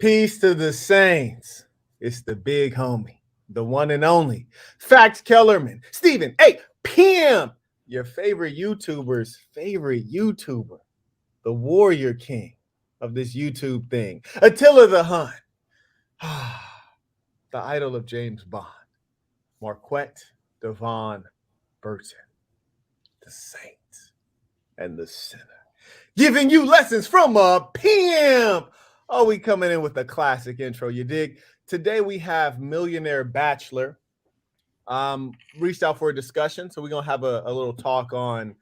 Peace to the saints. It's the big homie, the one and only Fax Kellerman, Stephen A. PM, your favorite YouTuber's favorite YouTuber, the warrior king of this YouTube thing, Attila the Hun, the idol of James Bond, Marquette Devon Burton, the saint and the sinner, giving you lessons from a PM. Oh, we coming in with a classic intro, you dig? Today we have Millionaire Bachelor. Reached out for a discussion, so we're gonna have a little talk on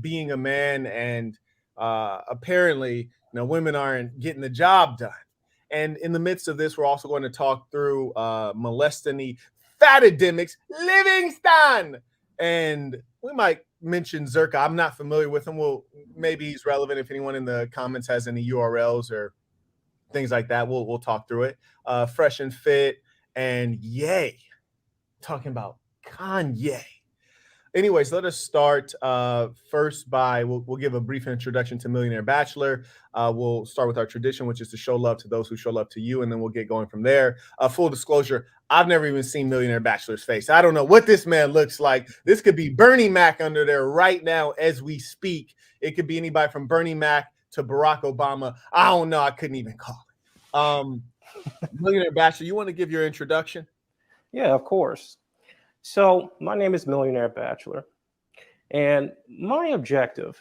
being a man and apparently, women aren't getting the job done. And in the midst of this, we're also going to talk through molestany, fatidemics, Livingston, and we might mention Zerka. I'm not familiar with him. Well, maybe he's relevant if anyone in the comments has any URLs or things like that. We'll talk through it. Fresh and Fit and Yay, talking about Kanye. Anyways, let us start first by we'll give a brief introduction to Millionaire Bachelor. We'll start with our tradition, which is to show love to those who show love to you, and then we'll get going from there. Full disclosure, I've never even seen Millionaire Bachelor's face. I don't know what this man looks like. This could be Bernie Mac under there right now as we speak. It could be anybody from Bernie Mac to Barack Obama. I don't know. I couldn't even call it. Millionaire Bachelor, you want to give your introduction? Yeah, of course. So my name is Millionaire Bachelor, and my objective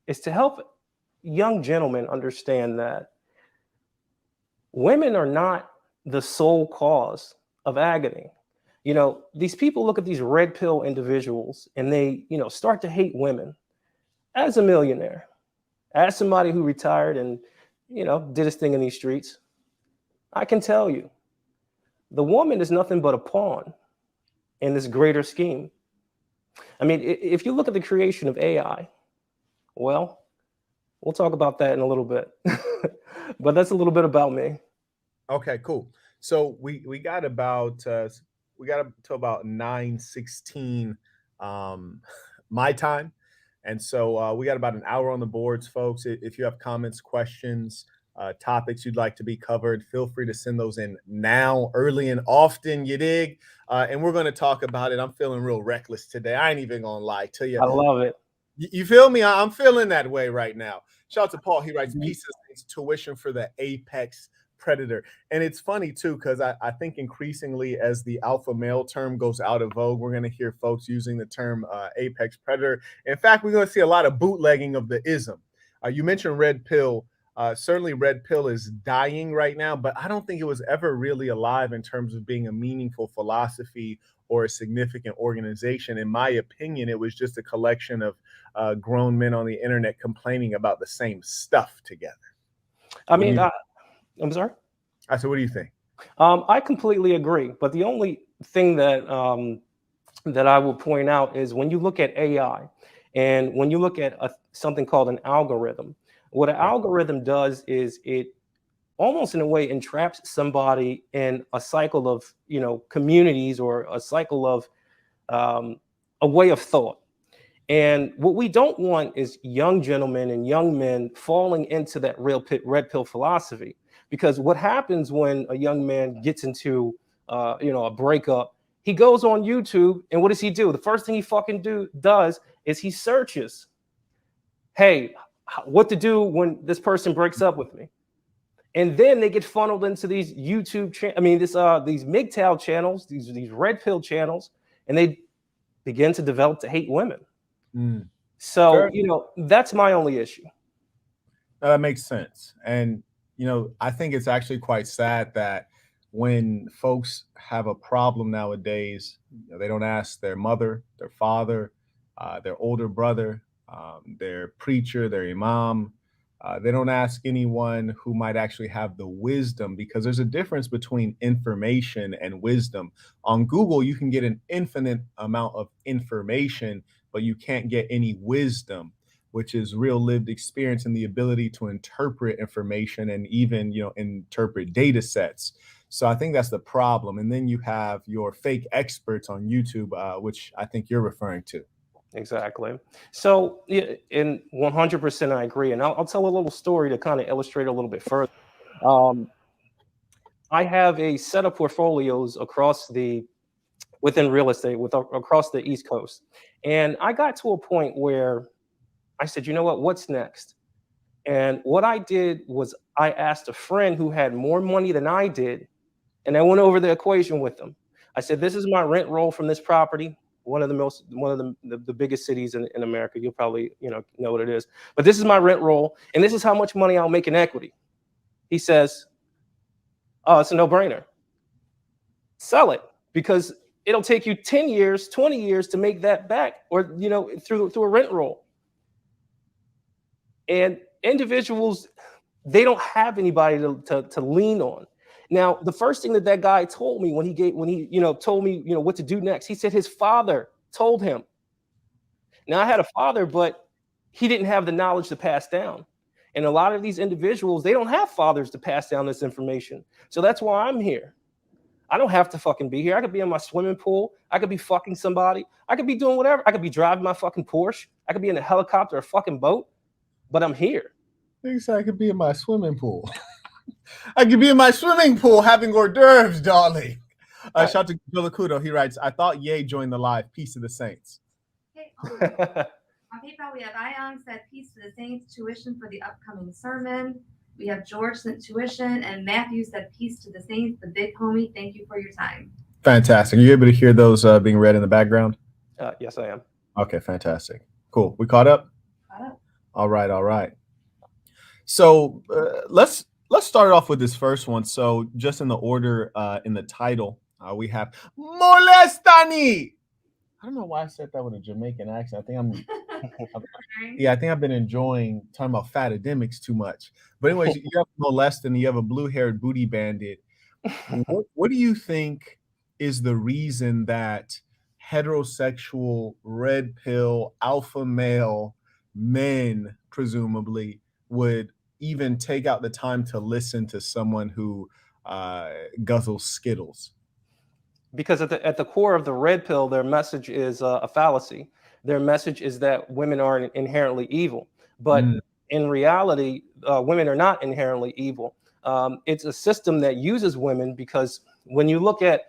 is to help young gentlemen understand that women are not the sole cause of agony. These people look at these red pill individuals and they, start to hate women. As a millionaire, as somebody who retired and, did his thing in these streets, I can tell you, the woman is nothing but a pawn in this greater scheme. I mean, if you look at the creation of AI, well, we'll talk about that in a little bit. But that's a little bit about me. Okay, cool. So we got about we got up to about 9:16 my time. And so we got about an hour on the boards, folks. If you have comments, questions, topics you'd like to be covered, feel free to send those in now, early and often, you dig? And we're going to talk about it. I'm feeling real reckless today. I ain't even going to lie to you. I love it. You feel me? I'm feeling that way right now. Shout out to Paul. He writes, pieces tuition for the apex predator. And it's funny, too, because I think increasingly as the alpha male term goes out of vogue, we're going to hear folks using the term apex predator. In fact, we're going to see a lot of bootlegging of the ism. You mentioned red pill. Certainly red pill is dying right now, but I don't think it was ever really alive in terms of being a meaningful philosophy or a significant organization. In my opinion, it was just a collection of grown men on the internet complaining about the same stuff together. I'm sorry? I said, what do you think? I completely agree. But the only thing that I will point out is when you look at AI and when you look at something called an algorithm, what an algorithm does is it almost in a way entraps somebody in a cycle of, communities or a cycle of a way of thought. And what we don't want is young gentlemen and young men falling into that red pill philosophy. Because what happens when a young man gets into, a breakup, he goes on YouTube and what does he do? The first thing he fucking does is he searches, hey, what to do when this person breaks up with me. And then they get funneled into these YouTube these MGTOW channels, these red pill channels, and they begin to develop to hate women. So, that's my only issue. That makes sense. And, I think it's actually quite sad that when folks have a problem nowadays, they don't ask their mother, their father, their older brother, their preacher, their imam. They don't ask anyone who might actually have the wisdom, because there's a difference between information and wisdom. On Google, you can get an infinite amount of information, but you can't get any wisdom, which is real lived experience and the ability to interpret information and even, interpret data sets. So I think that's the problem. And then you have your fake experts on YouTube, which I think you're referring to. Exactly. So, in 100%, I agree. And I'll tell a little story to kind of illustrate a little bit further. I have a set of portfolios within real estate across the East Coast. And I got to a point where I said, you know what, what's next? And what I did was I asked a friend who had more money than I did, and I went over the equation with them. I said, this is my rent roll from this property, one of the biggest cities in America. You'll probably know what it is. But this is my rent roll, and this is how much money I'll make in equity. He says, oh, it's a no-brainer. Sell it, because it'll take you 10 years, 20 years to make that back, or through a rent roll. And individuals, they don't have anybody to lean on. Now, the first thing that guy told me when he told me what to do next, he said his father told him. Now, I had a father, but he didn't have the knowledge to pass down. And a lot of these individuals, they don't have fathers to pass down this information. So that's why I'm here. I don't have to fucking be here. I could be in my swimming pool. I could be fucking somebody. I could be doing whatever. I could be driving my fucking Porsche. I could be in a helicopter or a fucking boat, but I'm here. I could be in my swimming pool. I could be in my swimming pool having hors d'oeuvres, darling. Shout out to Bill Acudo. He writes, I thought Ye joined the live. Peace to the saints. Hey, on PayPal, we have Ion said, peace to the saints, tuition for the upcoming sermon. We have George sent tuition, and Matthew said, peace to the saints, the big homie. Thank you for your time. Fantastic. Are you able to hear those being read in the background? Yes, I am. Okay, fantastic. Cool. We caught up? Caught up. All right. So let's start off with this first one. So just in the order in the title, we have Molestani. I don't know why I said that with a Jamaican accent. I think I think I've been enjoying talking about fatidemics too much. But anyways, you have molest and you have a blue-haired booty bandit. What do you think is the reason that heterosexual, red pill, alpha male men, presumably, would even take out the time to listen to someone who guzzles Skittles? Because at the core of the red pill, their message is a fallacy. Their message is that women are inherently evil. But in reality, women are not inherently evil. It's a system that uses women, because when you look at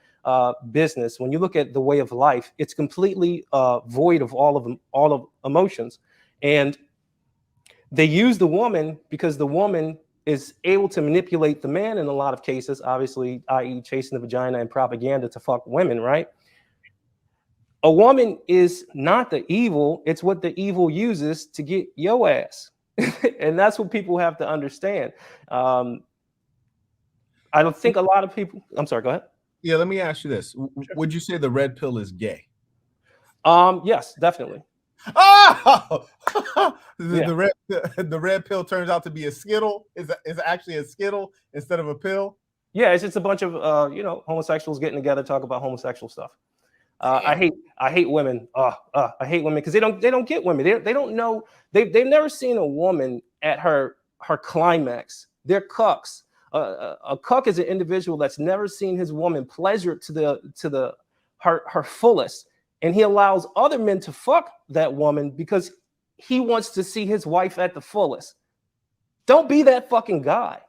business, when you look at the way of life, it's completely void of all of emotions. And they use the woman because the woman is able to manipulate the man in a lot of cases, obviously, i.e. chasing the vagina and propaganda to fuck women, right? A woman is not the evil. It's what the evil uses to get your ass. And that's what people have to understand. I don't think a lot of people... I'm sorry, go ahead. Yeah, let me ask you this. Sure. Would you say the red pill is gay? Yes, definitely. Oh! The red pill turns out to be a Skittle. Is actually a Skittle instead of a pill. Yeah, it's just a bunch of homosexuals getting together, talk about homosexual stuff. I hate women. I hate women because they don't get women. They don't know. They've never seen a woman at her climax. They're cucks. A cuck is an individual that's never seen his woman pleasure to her fullest. And he allows other men to fuck that woman because he wants to see his wife at the fullest. Don't be that fucking guy.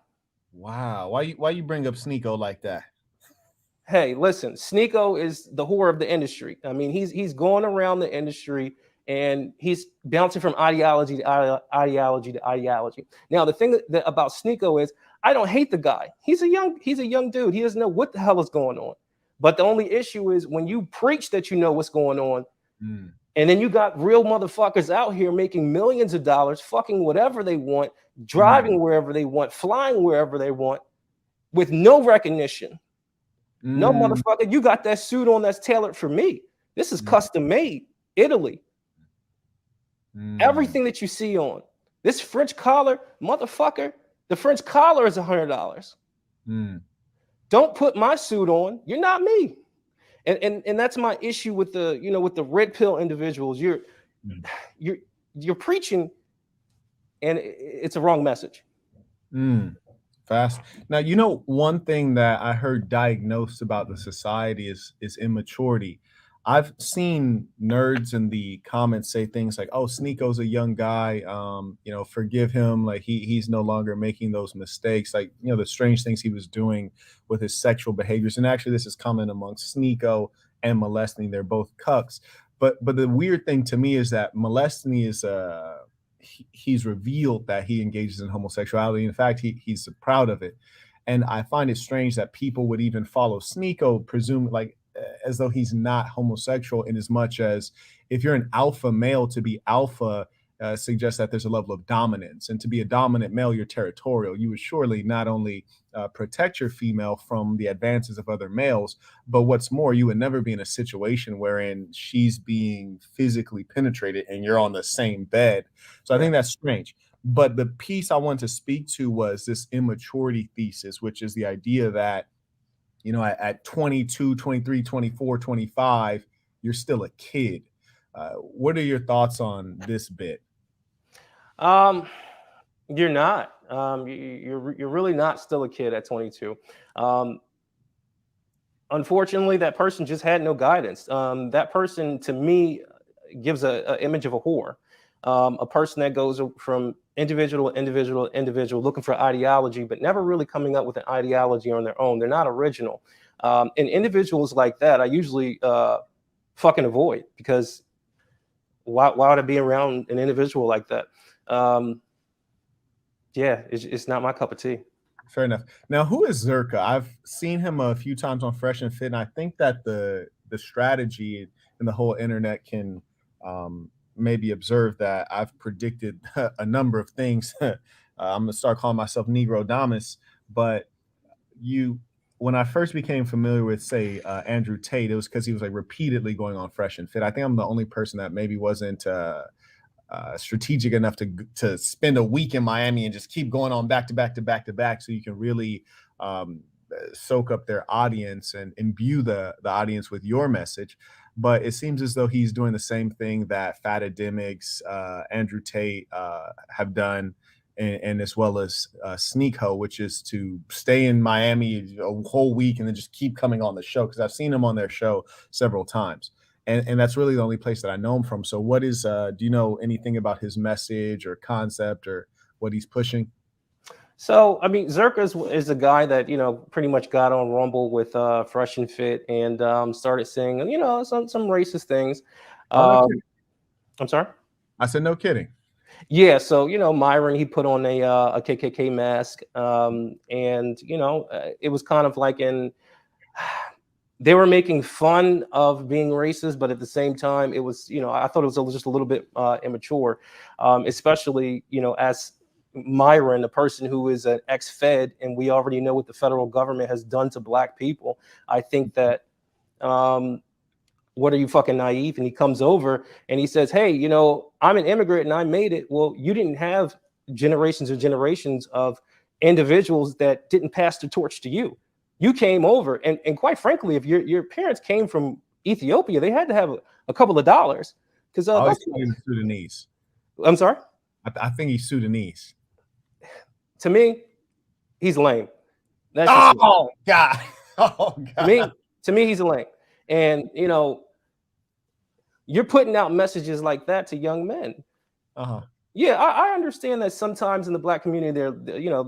Wow. Why you bring up Sneeko like that? Hey, listen, Sneeko is the whore of the industry. I mean, he's going around the industry and he's bouncing from ideology to ideology to ideology. Now, the thing about Sneeko is I don't hate the guy. He's a young dude. He doesn't know what the hell is going on. But the only issue is when you preach that you know what's going on, and then you got real motherfuckers out here making millions of dollars, fucking whatever they want, driving wherever they want, flying wherever they want, with no recognition. No, motherfucker, you got that suit on that's tailored for me. This is custom made, Italy. Everything that you see on this French collar, motherfucker, the French collar is $100. Don't put my suit on. You're not me. And that's my issue with the red pill individuals. You're preaching, and it's a wrong message. Fast. Now, one thing that I heard diagnosed about the society is immaturity. I've seen nerds in the comments say things like, "Oh, Sneako's a young guy. Forgive him. Like he's no longer making those mistakes. Like the strange things he was doing with his sexual behaviors." And actually, this is common amongst Sneako and molesting. They're both cucks. But the weird thing to me is that molesting is he's revealed that he engages in homosexuality. In fact, he's proud of it. And I find it strange that people would even follow Sneako, presume like as though he's not homosexual, in as much as if you're an alpha male, to be alpha suggests that there's a level of dominance, and to be a dominant male, you're territorial. You would surely not only protect your female from the advances of other males, but what's more, you would never be in a situation wherein she's being physically penetrated and you're on the same bed. So I think that's strange. But the piece I want to speak to was this immaturity thesis, which is the idea that at 22, 23, 24, 25, you're still a kid. What are your thoughts on this bit? You're not. You're really not still a kid at 22. Unfortunately, that person just had no guidance. That person, to me, gives a image of a whore, a person that goes from individual, looking for ideology, but never really coming up with an ideology on their own. They're not original. And individuals like that, I usually fucking avoid, because why would I be around an individual like that? Yeah, it's not my cup of tea. Fair enough. Now, who is Zerka? I've seen him a few times on Fresh and Fit, and I think that the strategy and the whole internet can maybe observe that I've predicted a number of things. I'm gonna start calling myself Negro Damas, but when I first became familiar with, say, Andrew Tate, it was because he was like repeatedly going on Fresh and Fit. I think I'm the only person that maybe wasn't strategic enough to spend a week in Miami and just keep going on back to back to back to back, so you can really soak up their audience and imbue the audience with your message. But it seems as though he's doing the same thing that Fatademics, Andrew Tate have done, and as well as Sneako, which is to stay in Miami a whole week and then just keep coming on the show, because I've seen him on their show several times. And that's really the only place that I know him from. So what is, do you know anything about his message or concept or what he's pushing? So, I mean, Zerka is a guy that, pretty much got on Rumble with Fresh and Fit and started saying, some racist things. No I'm sorry? I said, no kidding. Yeah. So, Myron, he put on a KKK mask. It was kind of like they were making fun of being racist, but at the same time, it was, I thought it was just a little bit immature, especially, as Myron, a person who is an ex-Fed, and we already know what the federal government has done to Black people. I think that, what are you, fucking naive? And he comes over and he says, hey, I'm an immigrant and I made it. Well, you didn't have generations and generations of individuals that didn't pass the torch to you. You came over, and quite frankly, if your parents came from Ethiopia, they had to have a couple of dollars. Because he's Sudanese. I'm sorry? I think he's Sudanese. To me, he's lame. That's God. Oh God. To me, he's lame. And you're putting out messages like that to young men. Yeah, I understand that sometimes in the Black community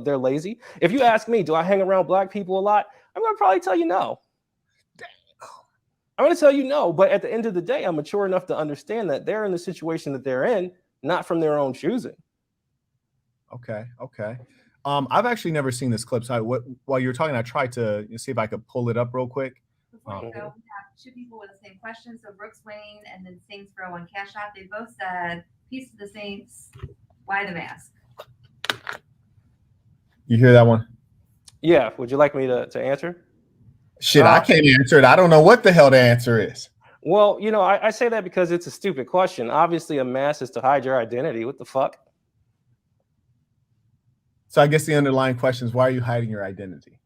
they're lazy. If you ask me, do I hang around Black people a lot? I'm gonna probably tell you no. I'm gonna tell you no. But at the end of the day, I'm mature enough to understand that they're in the situation that they're in, not from their own choosing. Okay. I've actually never seen this clip. So while you're talking, I tried to see if I could pull it up real quick. Before you go, we have two people with the same question. So Brooks Wayne and then Saints Bro on Cash App. They both said, "Peace to the Saints. Why the mask?" You hear that one? Yeah. Would you like me to answer? Shit, I can't answer it. I don't know what the hell the answer is. Well, I say that because it's a stupid question. Obviously, a mask is to hide your identity. What the fuck? So I guess the underlying question is, why are you hiding your identity?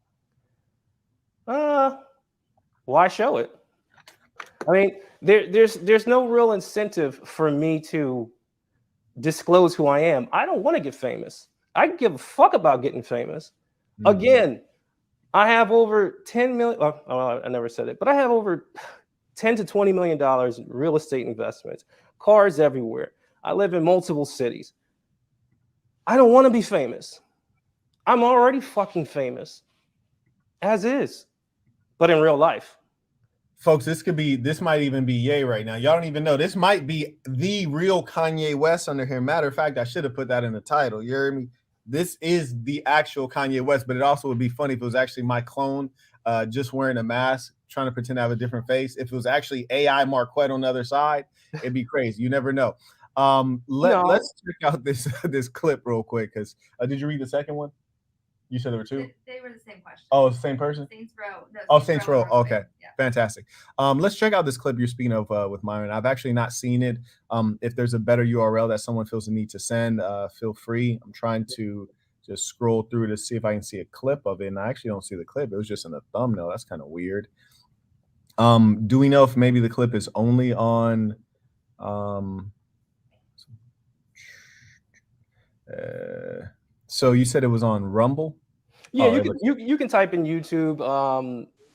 Why show it? I mean, there's no real incentive for me to disclose who I am. I don't want to get famous. I give a fuck about getting famous. Mm-hmm. Again, I have over 10 million. I never said it, but I have over $10 to $20 million in real estate investments, cars everywhere. I live in multiple cities. I don't want to be famous. I'm already fucking famous as is, but in real life. Folks, this might even be Ye right now. Y'all don't even know. This might be the real Kanye West under here. Matter of fact, I should have put that in the title. You hear me? This is the actual Kanye West, but it also would be funny if it was actually my clone just wearing a mask, trying to pretend to have a different face. If it was actually AI Marquette on the other side, it'd be crazy. You never know. Let's check out this clip real quick, because did you read the second one? You said there were two? They were the same question. Oh, it's the same person? Saints Row. No, Saints Row. Okay. Yeah. Fantastic. Let's check out this clip you're speaking of with Myron. I've actually not seen it. If there's a better URL that someone feels the need to send, feel free. I'm trying to just scroll through to see if I can see a clip of it, and I actually don't see the clip. It was just in the thumbnail. That's kind of weird. Do we know if maybe the clip is only on so you said it was on Rumble? Yeah, you can type in YouTube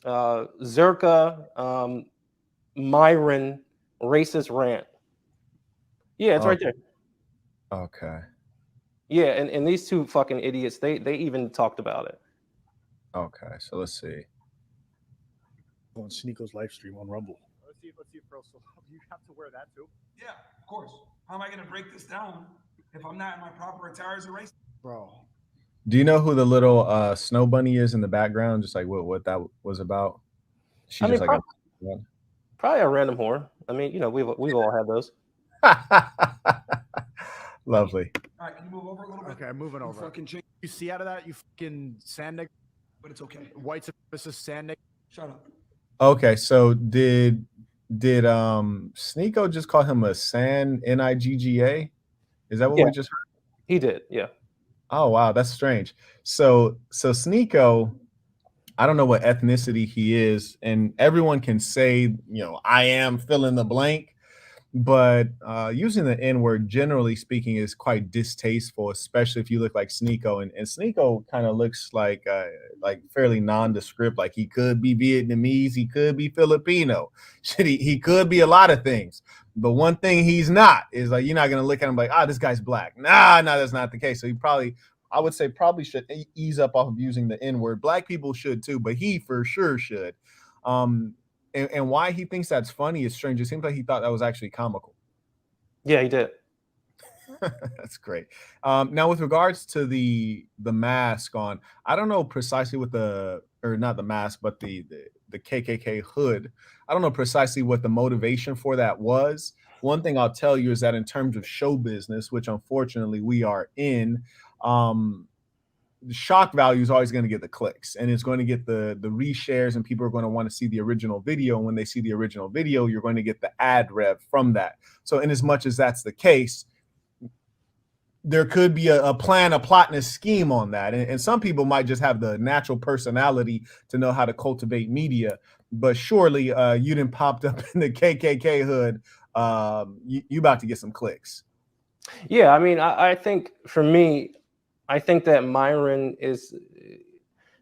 Zerka Myron racist rant. Yeah, it's right there. Okay. Yeah, and these two fucking idiots, they even talked about it. Okay, so let's see. On Sneako's live stream on Rumble. Let's see if Pearl, so you have to wear that too? Yeah, of course. How am I gonna break this down if I'm not in my proper attire as a race? Bro. Do you know who the little snow bunny is in the background? Just like what that was about? She's just like probably a random whore. I mean, you know, we've all had those. Lovely. All right, can you move over a little bit? Okay, I'm moving over. Fucking change. You see out of that, you fucking sand nigga. But it's okay. White supremacist sand nigga. Shut up. Okay, so did Sneeko just call him a San Nigga? Is that what we just heard? He did, yeah. Oh wow, that's strange. So Sneeko, I don't know what ethnicity he is, and everyone can say, you know, I am fill in the blank, but using the N-word, generally speaking, is quite distasteful, especially if you look like Sneeko. And Sneeko kind of looks like fairly nondescript, like he could be Vietnamese, he could be Filipino, shit, he could be a lot of things. But one thing he's not is like, you're not gonna look at him like, this guy's black. Nah, that's not the case. So he I would say should ease up off of using the N-word. Black people should too, but he for sure should. And why he thinks that's funny is strange. It seems like he thought that was actually comical. Yeah, he did. That's great. Now, with regards to the mask on, I don't know precisely what not the mask, but the KKK hood. I don't know precisely what the motivation for that was. One thing I'll tell you is that in terms of show business, which unfortunately we are in, the shock value is always going to get the clicks, and it's going to get the reshares, and people are going to want to see the original video. And when they see the original video, you're going to get the ad rev from that. So in as much as that's the case, there could be a plan, a plot, and a scheme on that. And some people might just have the natural personality to know how to cultivate media. But surely you didn't popped up in the KKK hood. You about to get some clicks. Yeah, I mean, I think for me, I think that Myron is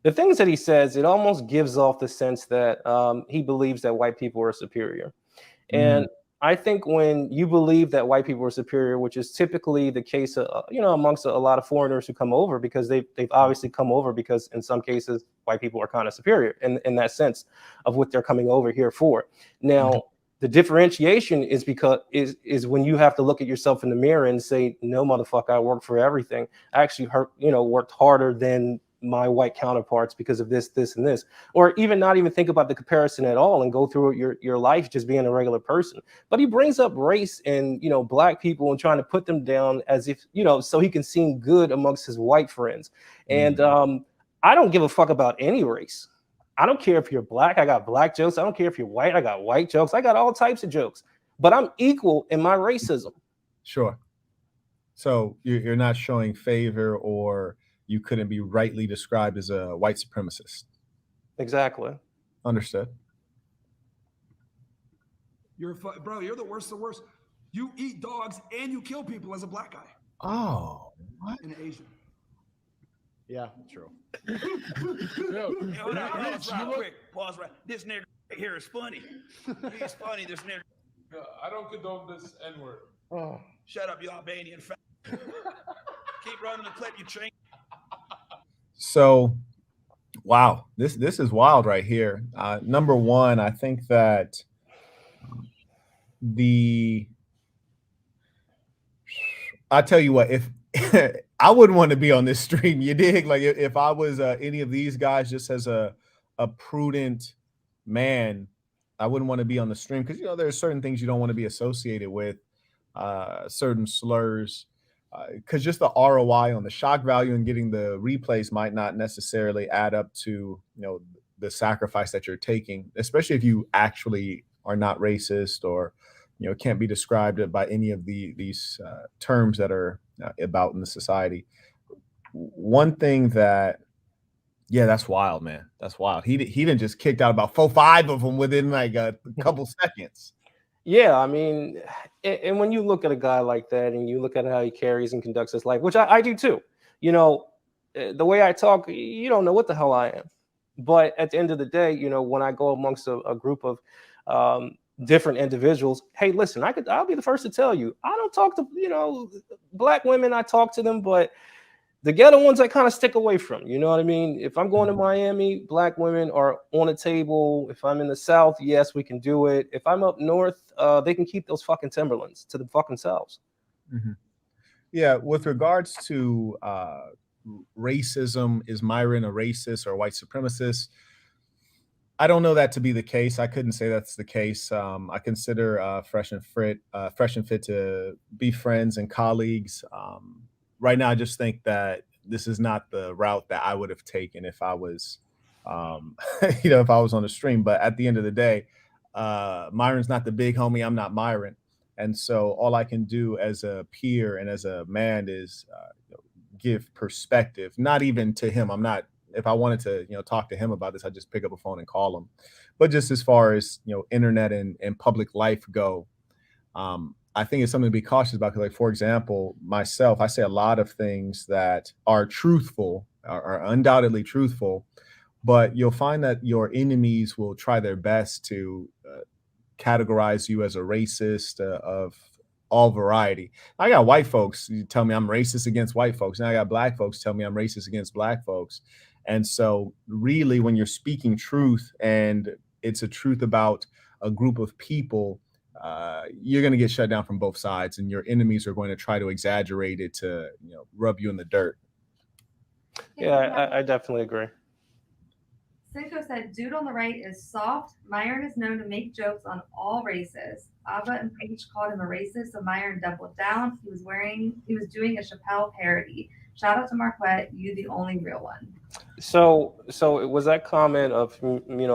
the things that he says, it almost gives off the sense that he believes that white people are superior. And I think when you believe that white people are superior, which is typically the case, amongst a lot of foreigners who come over, because they've obviously come over because in some cases white people are kind of superior in that sense of what they're coming over here for. Now, the differentiation is is when you have to look at yourself in the mirror and say, no, motherfucker, I worked for everything. I actually worked harder than my white counterparts because of this, and this, or even not even think about the comparison at all and go through your life just being a regular person. But he brings up race and, black people and trying to put them down as if, so he can seem good amongst his white friends. And I don't give a fuck about any race. I don't care if you're black, I got black jokes. I don't care if you're white, I got white jokes. I got all types of jokes, but I'm equal in my racism. Sure. So you're not showing favor, or you couldn't be rightly described as a white supremacist. Exactly. Understood. You're the worst of the worst. You eat dogs and you kill people as a black guy. Oh, what? In Asian. Yeah, true. Pause right quick. Pause right. This nigga Here is funny. He's funny. There's no. No, I don't condone this N-word. Oh. Shut up, you Albanian. Keep running the clip, you train. So, wow, this is wild right here. Number one, I think that I tell you what, if I wouldn't want to be on this stream, you dig? Like if I was any of these guys, just as a prudent man, I wouldn't want to be on the stream because there are certain things you don't want to be associated with, certain slurs, because just the ROI on the shock value and getting the replays might not necessarily add up to the sacrifice that you're taking, especially if you actually are not racist or can't be described by any of these terms that are about in the society. One thing that, yeah, that's wild, man. That's wild. He didn't just kicked out about 4-5 of them within like a couple seconds. Yeah, I mean, and when you look at a guy like that and you look at how he carries and conducts his life, which I do too, the way I talk, you don't know what the hell I am. But at the end of the day, when I go amongst a group of different individuals, hey, listen, I'll be the first to tell you, I don't talk to, black women, I talk to them, but the ghetto ones I kind of stick away from. You know what I mean? If I'm going to Miami, black women are on a table. If I'm in the South, yes, we can do it. If I'm up north, they can keep those fucking Timberlands to the fucking selves. Mm-hmm. Yeah, with regards to racism, is Myron a racist or a white supremacist? I don't know that to be the case. I couldn't say that's the case. I consider Fresh and Fit to be friends and colleagues. Right now, I just think that this is not the route that I would have taken if I was, if I was on the stream. But at the end of the day, Myron's not the big homie. I'm not Myron. And so all I can do as a peer and as a man is give perspective, not even to him. I'm not, if I wanted to, talk to him about this, I'd just pick up a phone and call him. But just as far as, internet and public life go, I think it's something to be cautious about. Because, like, for example, myself, I say a lot of things that are truthful, are undoubtedly truthful, but you'll find that your enemies will try their best to categorize you as a racist of all variety. I got white folks tell me I'm racist against white folks, and I got black folks tell me I'm racist against black folks. And so really, when you're speaking truth and it's a truth about a group of people, you're going to get shut down from both sides, and your enemies are going to try to exaggerate it to, rub you in the dirt. Yeah, I definitely agree. Cinco said, dude on the right is soft. Myron is known to make jokes on all races. Abba and Preach called him a racist, so Myron doubled down. He was doing a Chappelle parody. Shout out to Marquette, you the only real one. So was that comment of,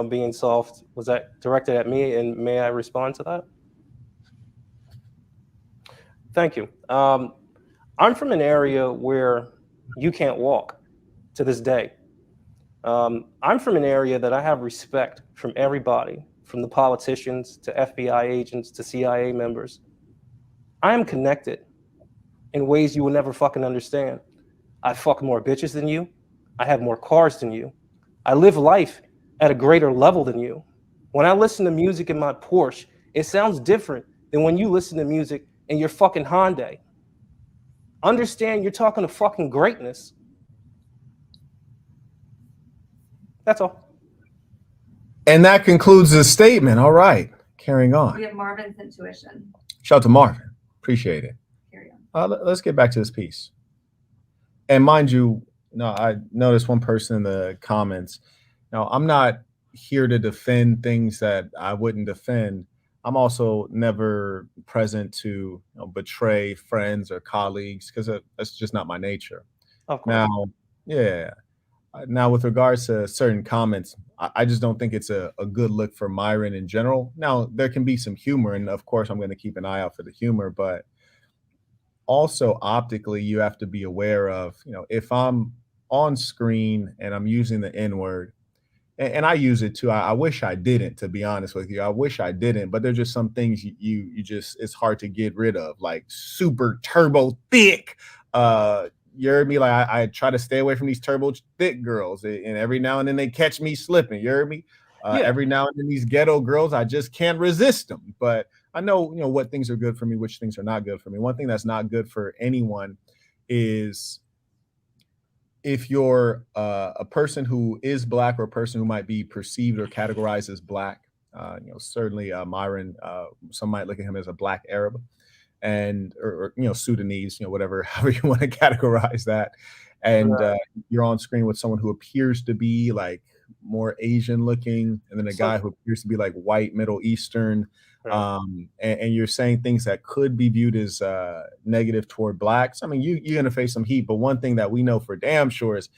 being soft, was that directed at me, and may I respond to that? Thank you. I'm from an area where you can't walk to this day. I'm from an area that I have respect from everybody, from the politicians to FBI agents to CIA members. I am connected in ways you will never fucking understand. I fuck more bitches than you. I have more cars than you. I live life at a greater level than you. When I listen to music in my Porsche, it sounds different than when you listen to music in your fucking Hyundai. Understand you're talking to fucking greatness. That's all. And that concludes the statement. All right, carrying on. We have Marvin's intuition. Shout out to Marvin. Appreciate it. Carry on. Let's get back to this piece. And mind you, I noticed one person in the comments. Now, I'm not here to defend things that I wouldn't defend. I'm also never present to betray friends or colleagues, because that's just not my nature. Of course. Now, yeah. Now, with regards to certain comments, I just don't think it's a good look for Myron in general. Now, there can be some humor, and of course, I'm going to keep an eye out for the humor, but also optically, you have to be aware of, if I'm on screen and I'm using the N-word, and I use it too. I wish I didn't, to be honest with you. I wish I didn't, but there's just some things you just, it's hard to get rid of, like super turbo thick. You heard me? Like I try to stay away from these turbo thick girls, and every now and then they catch me slipping. You heard me? Every now and then these ghetto girls, I just can't resist them. But I know, what things are good for me, which things are not good for me. One thing that's not good for anyone is if you're a person who is black or a person who might be perceived or categorized as black. Certainly Myron, some might look at him as a black Arab and or Sudanese, whatever, however you want to categorize that. And you're on screen with someone who appears to be like more Asian looking, and then a guy who appears to be like white, Middle Eastern. And you're saying things that could be viewed as negative toward blacks. I mean, you're going to face some heat, but one thing that we know for damn sure is,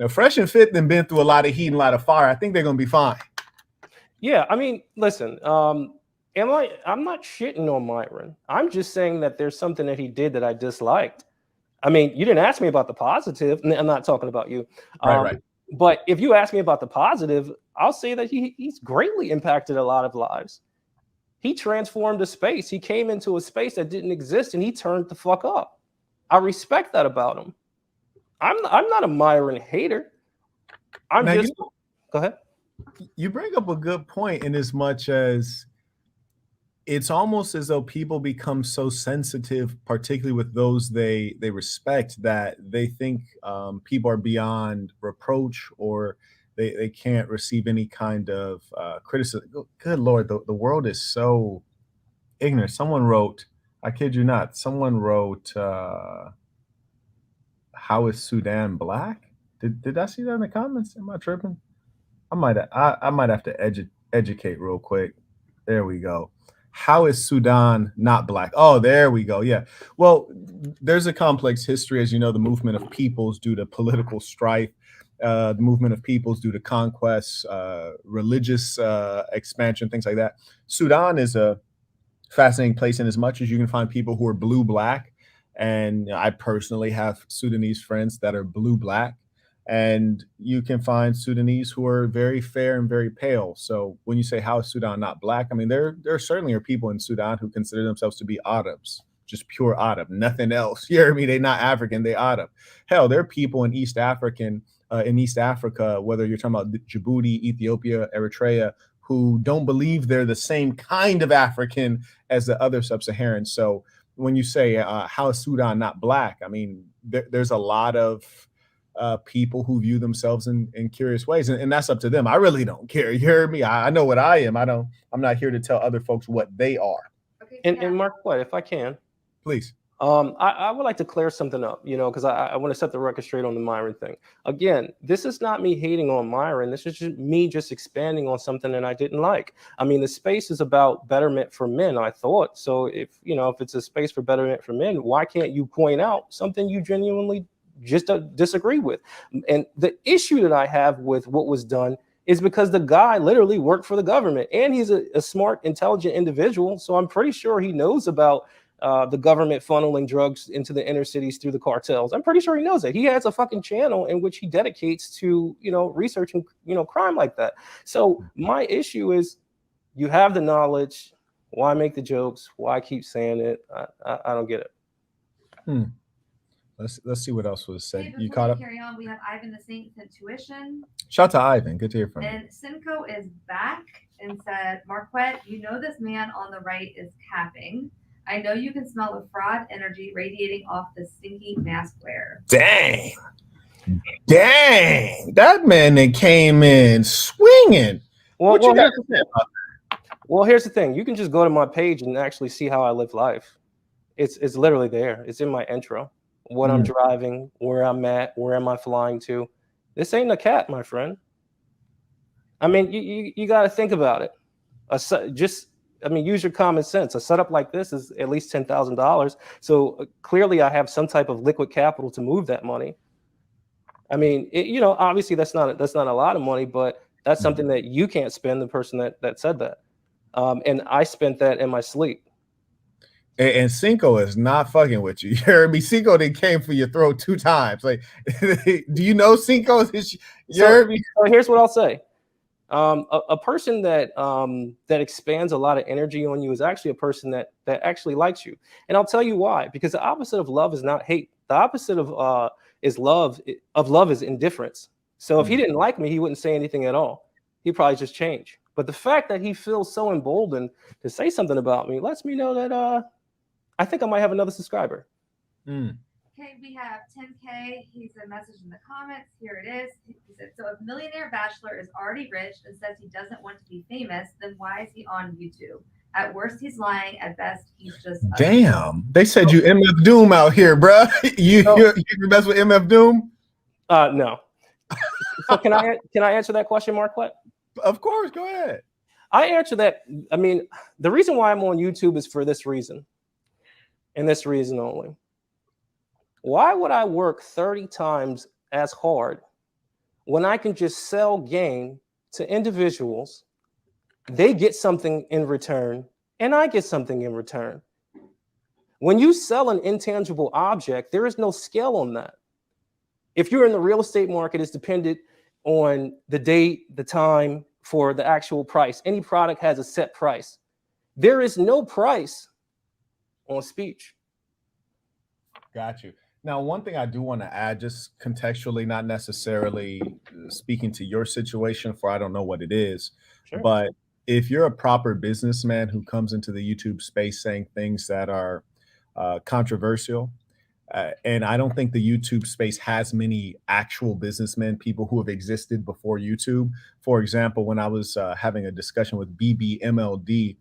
Fresh and Fit and been through a lot of heat and a lot of fire. I think they're going to be fine. Yeah, I mean, listen, I'm not shitting on Myron. I'm just saying that there's something that he did that I disliked. I mean, you didn't ask me about the positive. I'm not talking about you. Right. But if you ask me about the positive, I'll say that he's greatly impacted a lot of lives. He transformed a space. He came into a space that didn't exist and he turned the fuck up. I respect that about him. I'm not a Myron hater. Go ahead. You bring up a good point in as much as it's almost as though people become so sensitive, particularly with those they respect, that they think people are beyond reproach or they can't receive any kind of criticism. Good Lord, the world is so ignorant. Someone wrote, I kid you not, someone wrote, how is Sudan black? Did I see that in the comments? Am I tripping? I might have to educate real quick. There we go. How is Sudan not black? Oh, there we go. Yeah. Well, there's a complex history, as you know, the movement of peoples due to political strife, the movement of peoples due to conquests, religious expansion, things like that. Sudan is a fascinating place in as much as you can find people who are blue-black. And I personally have Sudanese friends that are blue-black. And you can find Sudanese who are very fair and very pale. So when you say, how is Sudan not black? I mean, there certainly are people in Sudan who consider themselves to be Arabs, just pure Arab, nothing else. You hear me? They're not African, they Arab. Hell, there are people in East Africa, whether you're talking about Djibouti, Ethiopia, Eritrea, who don't believe they're the same kind of African as the other sub-Saharans. So when you say, how is Sudan not black? I mean, there's a lot of people who view themselves in curious ways, and that's up to them. I really don't care. You hear me? I know what I am. I'm not here to tell other folks what they are. Okay, And Mark, if I can, please. I would like to clear something up, because I want to set the record straight on the Myron thing. Again, this is not me hating on Myron. This is just me expanding on something that I didn't like. I mean, the space is about betterment for men, I thought. So if it's a space for betterment for men, why can't you point out something you genuinely just disagree with? And the issue that I have with what was done is because the guy literally worked for the government, and he's a smart, intelligent individual. So I'm pretty sure he knows about the government funneling drugs into the inner cities through the cartels. I'm pretty sure he knows that. He has a fucking channel in which he dedicates to, researching, crime like that. So my issue is, you have the knowledge. Why make the jokes? Why keep saying it? I don't get it. Let's see what else was said. Okay, You caught up? Carry on. We have Ivan the Saint sent tuition. Shout out to Ivan. Good to hear from you. And Simcoe is back and said, Marquette, this man on the right is capping. I know you can smell the fraud energy radiating off the stinky mask wearer. Dang, that man that came in swinging. Well, here's the thing. You can just go to my page and actually see how I live life. It's literally there. It's in my intro. What I'm driving, where I'm at, where am I flying to. This ain't a cat, my friend. I mean, you got to think about it. Use your common sense. A setup like this is at least $10,000. So clearly I have some type of liquid capital to move that money. I mean, obviously that's not a lot of money, but that's something that you can't spend, the person that said that. And I spent that in my sleep. And Cinco is not fucking with you. You heard me? Cinco, they came for your throat 2 times. Like, do you know Cinco? You heard me? So here's what I'll say. A person that expands a lot of energy on you is actually a person that actually likes you. And I'll tell you why. Because the opposite of love is not hate. The opposite of love is indifference. So if he didn't like me, he wouldn't say anything at all. He probably just changed. But the fact that he feels so emboldened to say something about me lets me know that I think I might have another subscriber. Okay, we have 10K. He's a message in the comments. Here it is. He said, so if Millionaire Bachelor is already rich and says he doesn't want to be famous, then why is he on YouTube? At worst, he's lying. At best, he's just damn. They said you MF Doom out here, bro. You mess with MF Doom? No. So can I answer that question, Marquette? Of course, go ahead. I answer that. I mean, the reason why I'm on YouTube is for this reason, and this reason only. Why would I work 30 times as hard when I can just sell game to individuals? They get something in return, and I get something in return. When you sell an intangible object, there is no scale on that. If you're in the real estate market, it's dependent on the date, the time for the actual price. Any product has a set price. There is no price on speech. Got you. Now, one thing I do want to add, just contextually, not necessarily speaking to your situation, for I don't know what it is, Sure. but if you're a proper businessman who comes into the YouTube space saying things that are controversial, and I don't think the YouTube space has many actual businessmen, people who have existed before YouTube. For example, when I was having a discussion with BBMLD,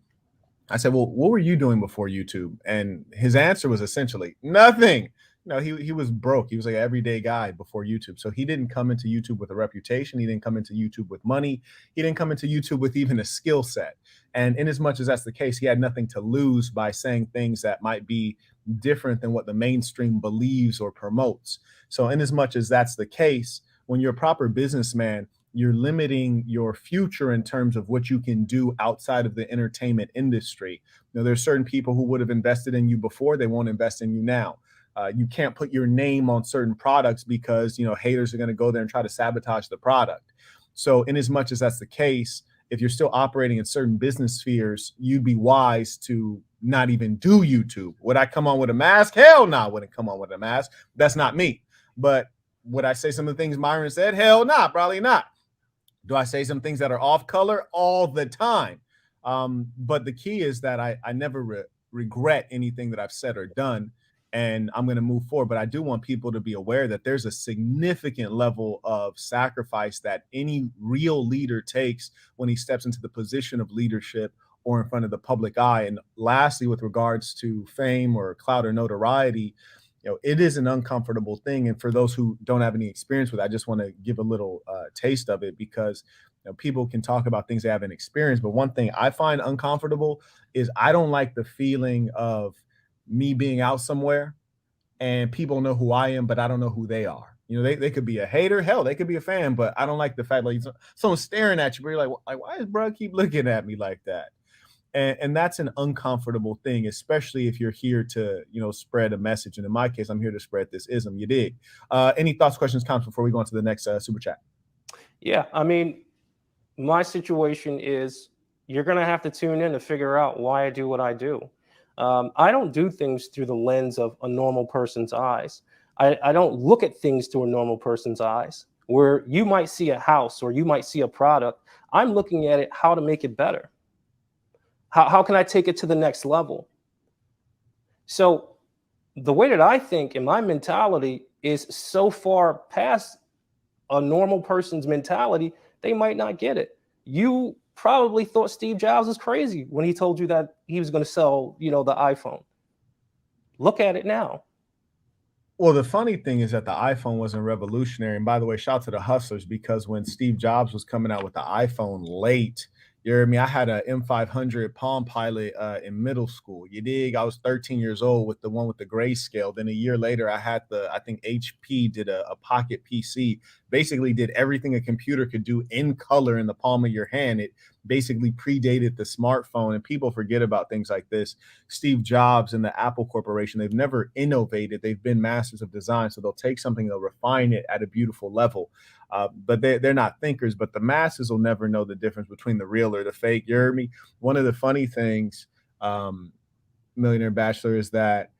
I said, well, what were you doing before YouTube? And his answer was essentially nothing. No, he was broke. He was like an everyday guy before YouTube. So he didn't come into YouTube with a reputation. He didn't come into YouTube with money. He didn't come into YouTube with even a skill set. And in as much as that's the case, he had nothing to lose by saying things that might be different than what the mainstream believes or promotes. So in as much as that's the case, when you're a proper businessman, you're limiting your future in terms of what you can do outside of the entertainment industry. You know, there's certain people who would have invested in you before, they won't invest in you now. You can't put your name on certain products because, you know, haters are going to go there and try to sabotage the product. So in as much as that's the case, if you're still operating in certain business spheres, you'd be wise to not even do YouTube. Would I come on with a mask? Hell no, I wouldn't come on with a mask. That's not me. But would I say some of the things Myron said? Hell no, probably not. Do I say some things that are off color? All the time. But the key is that I never regret anything that I've said or done. And I'm going to move forward. But I do want people to be aware that there's a significant level of sacrifice that any real leader takes when he steps into the position of leadership or in front of the public eye. And lastly, with regards to fame or clout or notoriety, you know, it is an uncomfortable thing. And for those who don't have any experience with it, I just want to give a little taste of it, because you know, people can talk about things they haven't experienced. But one thing I find uncomfortable is I don't like the feeling of me being out somewhere and people know who I am, but I don't know who they are. You know, they could be a hater. Hell, they could be a fan, but I don't like the fact like someone's staring at you, but you're like, why does bro keep looking at me like that? And that's an uncomfortable thing, especially if you're here to, you know, spread a message. And in my case, I'm here to spread this ism. You dig? Any thoughts, questions, comments before we go on to the next super chat? Yeah, I mean, my situation is you're going to have to tune in to figure out why I do what I do. I don't do things through the lens of a normal person's eyes. I don't look at things through a normal person's eyes. Where you might see a house or you might see a product, I'm looking at it, how to make it better. How can I take it to the next level? So the way that I think and my mentality is so far past a normal person's mentality, they might not get it. You probably thought Steve Jobs was crazy when he told you that he was going to sell, you know, the iPhone. Look at it now. Well, the funny thing is that the iPhone wasn't revolutionary. And by the way, shout out to the hustlers, because when Steve Jobs was coming out with the iPhone late, you hear me? I had a M500 Palm Pilot in middle school. You dig? I was 13 years old with the one with the grayscale. Then a year later, I had I think HP did a Pocket PC. Basically did everything a computer could do in color in the palm of your hand. It basically predated the smartphone, and people forget about things like this. Steve Jobs and the Apple Corporation, they've never innovated. They've been masters of design. So they'll take something, they'll refine it at a beautiful level. But they're not thinkers, but the masses will never know the difference between the real or the fake. You heard me? One of the funny things, Millionaire Bachelor, is that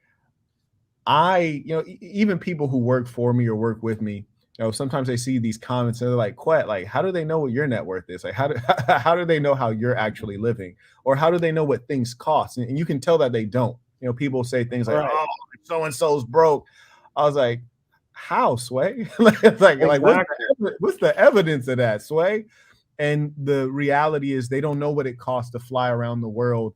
even people who work for me or work with me, You know, sometimes they see these comments and they're like, "Quet, like, how do they know what your net worth is? Like, how do how do they know how you're actually living, or how do they know what things cost?" And you can tell that they don't. You know, people say things like, Right. "Oh, so and so's broke." I was like, "How, Sway? like, Exactly. what's the evidence of that, Sway?" And the reality is, they don't know what it costs to fly around the world,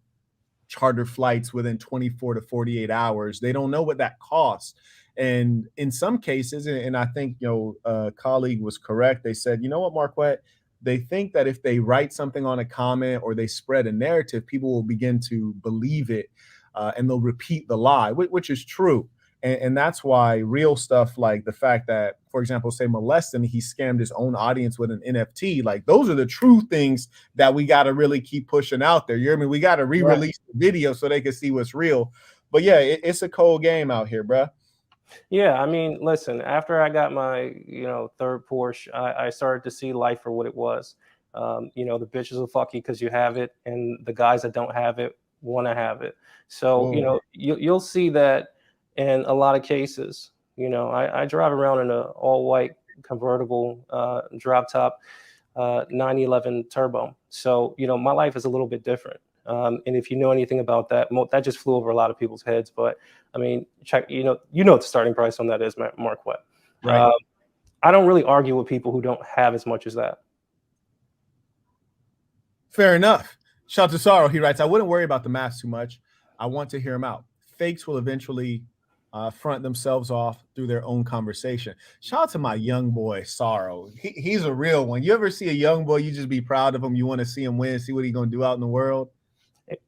charter flights within 24 to 48 hours. They don't know what that costs. And in some cases, and I think, you know, a colleague was correct. They said, you know what, Marquette, they think that if they write something on a comment or they spread a narrative, people will begin to believe it, and they'll repeat the lie, which is true. And that's why real stuff like the fact that, for example, say molesting, he scammed his own audience with an NFT. Like, those are the true things that we got to really keep pushing out there. You know what I mean? We got to re-release the video so they can see what's real. But yeah, it's a cold game out here, bro. Yeah, I mean, listen, after I got my, third Porsche, I started to see life for what it was. The bitches will fuck you because you have it, and the guys that don't have it want to have it. So, Whoa. you'll see that in a lot of cases. I drive around in an all-white convertible drop top 911 turbo. So, my life is a little bit different. And if you know anything about that, that just flew over a lot of people's heads. But I mean, check, what the starting price on that is, Marquette. Right. I don't really argue with people who don't have as much as that. Fair enough. Shout to Sorrow. He writes, I wouldn't worry about the math too much. I want to hear him out. Fakes will eventually front themselves off through their own conversation. Shout out to my young boy, Sorrow. He's a real one. You ever see a young boy, you just be proud of him. You want to see him win, see what he's going to do out in the world.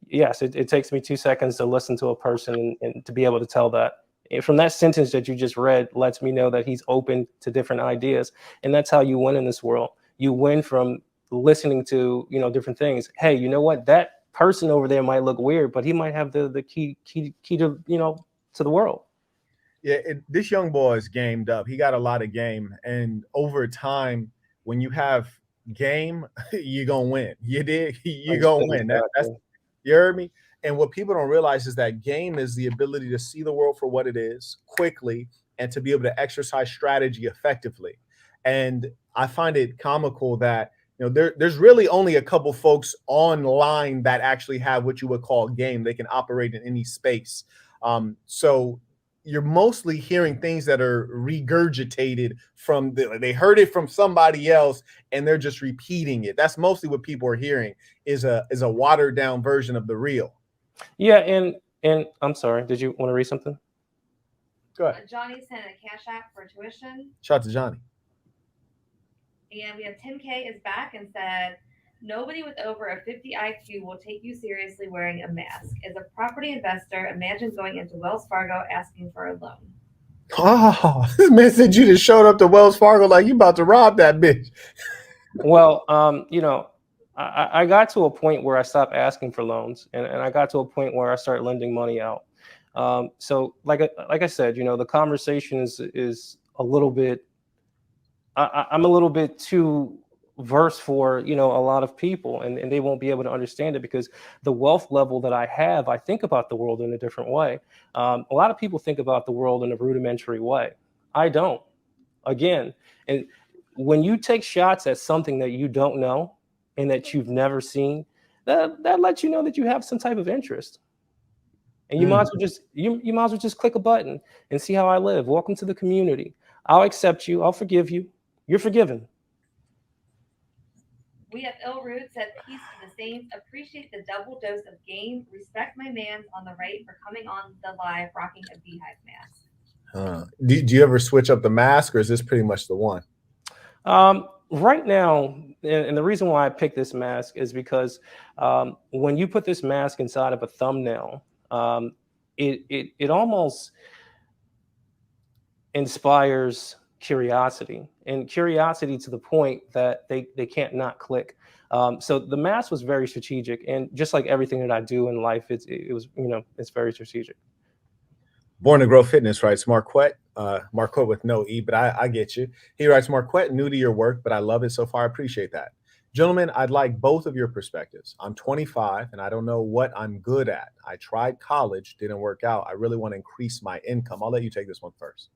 Yes, it takes me 2 seconds to listen to a person and to be able to tell that. And from that sentence that you just read lets me know that he's open to different ideas. And that's how you win in this world. You win from listening to, different things. Hey, you know what? That person over there might look weird, but he might have the key to, to the world. Yeah, this young boy is gamed up. He got a lot of game. And over time, when you have game, you're going to win. You did? You're going to win. That's, you heard me? And what people don't realize is that game is the ability to see the world for what it is quickly and to be able to exercise strategy effectively. And I find it comical that, there's really only a couple folks online that actually have what you would call game. They can operate in any space. So you're mostly hearing things that are regurgitated from they heard it from somebody else and they're just repeating it. That's mostly what people are hearing is a watered down version of the real. Yeah, and I'm sorry, did you want to read something? Go ahead. Johnny sent a cash app for tuition. Shout out to Johnny. And we have Tim K is back and said, nobody with over a 50 IQ will take you seriously wearing a mask. As a property investor, imagine going into Wells Fargo asking for a loan. Oh, this man said you just showed up to Wells Fargo like you about to rob that bitch. Well, I got to a point where I stopped asking for loans, and I got to a point where I started lending money out. So like I said, the conversation is a little bit. I'm a little bit too versed for a lot of people, and they won't be able to understand it because the wealth level that I have, I think about the world in a different way. A lot of people think about the world in a rudimentary way. I don't. Again, and when you take shots at something that you don't know and that you've never seen, that lets you know that you have some type of interest. And you might as well just you might as well just click a button and see how I live. Welcome to the community. I'll accept you. I'll forgive you. You're forgiven. We have Ill Roots said, peace to the saints. Appreciate the double dose of game. Respect my mans on the right for coming on the live rocking a beehive mask. Do you ever switch up the mask, or is this pretty much the one? Right now, and the reason why I picked this mask is because when you put this mask inside of a thumbnail, it almost inspires curiosity, and curiosity to the point that they can't not click. So the mask was very strategic, and just like everything that I do in life, it was it's very strategic. Born to Grow Fitness writes Marquette with no E, but I get you. He writes, Marquette, new to your work, but I love it so far. I appreciate that. Gentlemen, I'd like both of your perspectives. I'm 25 and I don't know what I'm good at. I tried college, didn't work out. I really want to increase my income. I'll let you take this one first.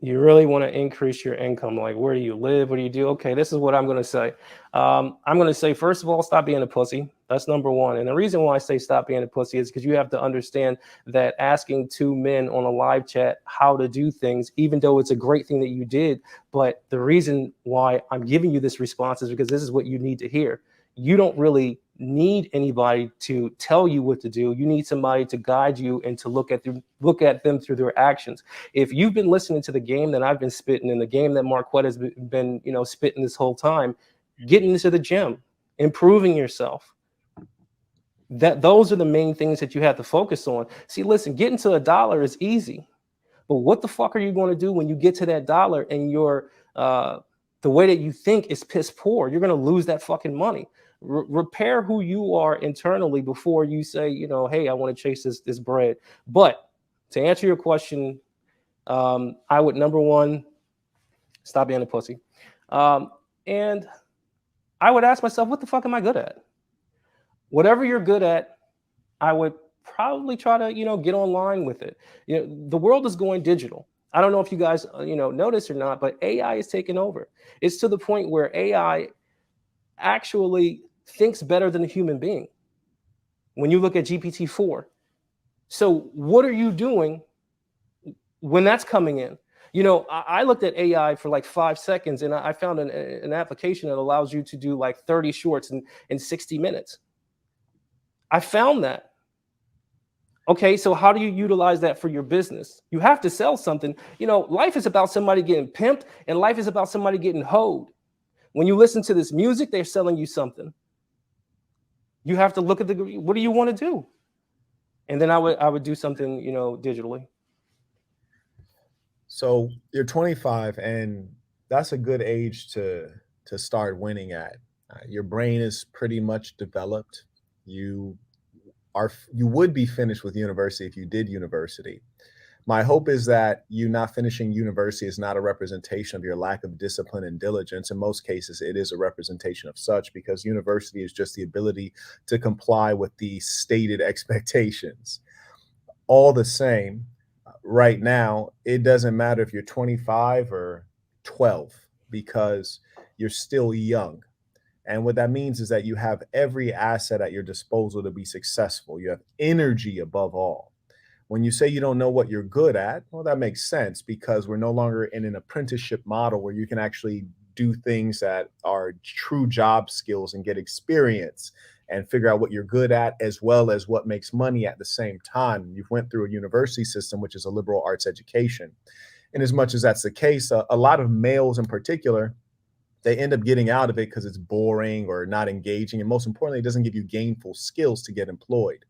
You really want to increase your income. Like, where do you live? What do you do? Okay, this is what I'm going to say. I'm going to say, first of all, stop being a pussy. That's number one. And the reason why I say stop being a pussy is because you have to understand that asking two men on a live chat how to do things, even though it's a great thing that you did, but the reason why I'm giving you this response is because this is what you need to hear. You don't really need anybody to tell you what to do. You need somebody to guide you and to look at them through their actions. If you've been listening to the game that I've been spitting and the game that Marquette has been spitting this whole time, getting into the gym, improving yourself, those are the main things that you have to focus on. See, listen, getting to $1 is easy, but what the fuck are you going to do when you get to that dollar and your the way that you think is piss poor? You're going to lose that fucking money. Repair who you are internally before you say, hey, I want to chase this bread. But to answer your question, I would, number one, stop being a pussy. And I would ask myself, what the fuck am I good at? Whatever you're good at, I would probably try to, get online with it. The world is going digital. I don't know if you guys, notice or not, but AI is taking over. It's to the point where AI actually thinks better than a human being. When you look at GPT-4. So what are you doing when that's coming in? I looked at AI for like 5 seconds and I found an application that allows you to do like 30 shorts in 60 minutes. I found that. Okay, so how do you utilize that for your business? You have to sell something. Life is about somebody getting pimped and life is about somebody getting hoed. When you listen to this music, they're selling you something. You have to look at what do you want to do? And then I would do something, digitally. So you're 25, and that's a good age to start winning at. Your brain is pretty much developed. You would be finished with university if you did university. My hope is that you not finishing university is not a representation of your lack of discipline and diligence. In most cases, it is a representation of such, because university is just the ability to comply with the stated expectations. All the same, right now, it doesn't matter if you're 25 or 12, because you're still young. And what that means is that you have every asset at your disposal to be successful. You have energy above all. When you say you don't know what you're good at, well, that makes sense, because we're no longer in an apprenticeship model where you can actually do things that are true job skills and get experience and figure out what you're good at, as well as what makes money at the same time. You've went through a university system, which is a liberal arts education. And as much as that's the case, a lot of males in particular, they end up getting out of it because it's boring or not engaging. And most importantly, it doesn't give you gainful skills to get employed.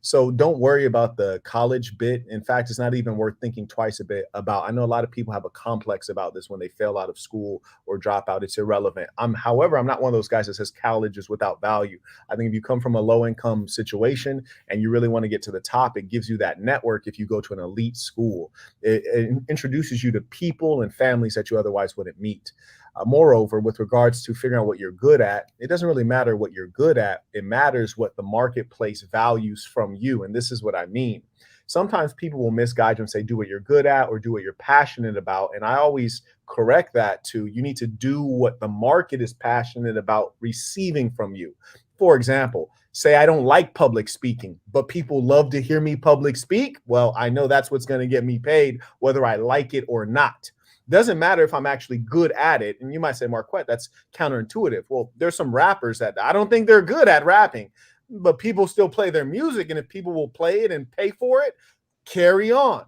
So don't worry about the college bit. In fact, it's not even worth thinking twice a bit about. I know a lot of people have a complex about this when they fail out of school or drop out. It's irrelevant. However, I'm not one of those guys that says college is without value. I think if you come from a low income situation and you really want to get to the top, it gives you that network. If you go to an elite school, it introduces you to people and families that you otherwise wouldn't meet. Moreover, with regards to figuring out what you're good at, it doesn't really matter what you're good at. It matters what the marketplace values from you. And this is what I mean. Sometimes people will misguide you and say, do what you're good at or do what you're passionate about. And I always correct that to, you need to do what the market is passionate about receiving from you. For example, say I don't like public speaking, but people love to hear me public speak. Well, I know that's what's going to get me paid, whether I like it or not. Doesn't matter if I'm actually good at it. And you might say, Marquette, that's counterintuitive. Well, there's some rappers that I don't think they're good at rapping, but people still play their music. And if people will play it and pay for it, carry on.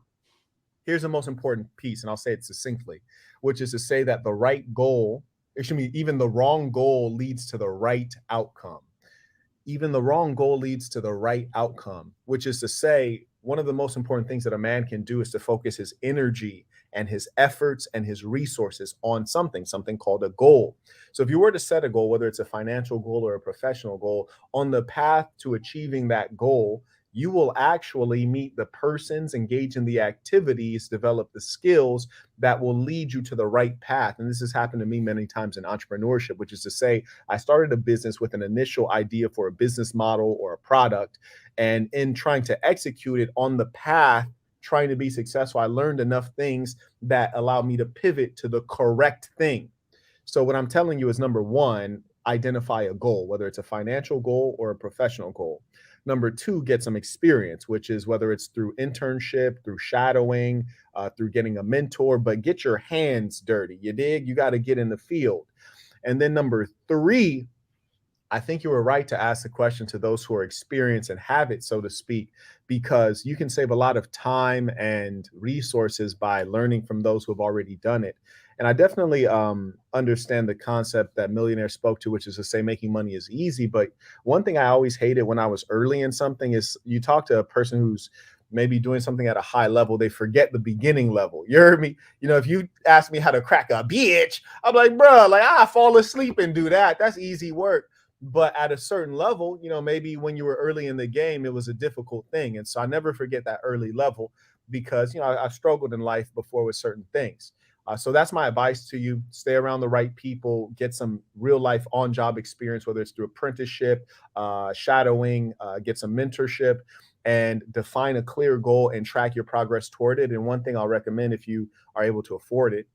Here's the most important piece, and I'll say it succinctly, which is to say that the right goal, even the wrong goal leads to the right outcome. Even the wrong goal leads to the right outcome, which is to say, one of the most important things that a man can do is to focus his energy and his efforts and his resources on something called a goal. So if you were to set a goal, whether it's a financial goal or a professional goal, on the path to achieving that goal, you will actually meet the persons, engage in the activities, develop the skills that will lead you to the right path. And this has happened to me many times in entrepreneurship, which is to say, I started a business with an initial idea for a business model or a product. And in trying to execute it on the path trying to be successful, I learned enough things that allowed me to pivot to the correct thing. So what I'm telling you is, number one, identify a goal, whether it's a financial goal or a professional goal. Number two, get some experience, which is whether it's through internship, through shadowing, through getting a mentor, but get your hands dirty. You dig? You got to get in the field. And then number three, I think you were right to ask the question to those who are experienced and have it, so to speak, because you can save a lot of time and resources by learning from those who have already done it. And I definitely understand the concept that Millionaire spoke to, which is to say making money is easy. But one thing I always hated when I was early in something is you talk to a person who's maybe doing something at a high level, they forget the beginning level. You heard me? You know, if you ask me how to crack a bitch, I'm like, bro, like I fall asleep and do that. That's easy work. But at a certain level, you know, maybe when you were early in the game, it was a difficult thing. And so I never forget that early level because, you know, I struggled in life before with certain things. So that's my advice to you. Stay around the right people, get some real life on job experience, whether it's through apprenticeship, shadowing, get some mentorship, and define a clear goal and track your progress toward it. And one thing I'll recommend, if you are able to afford it,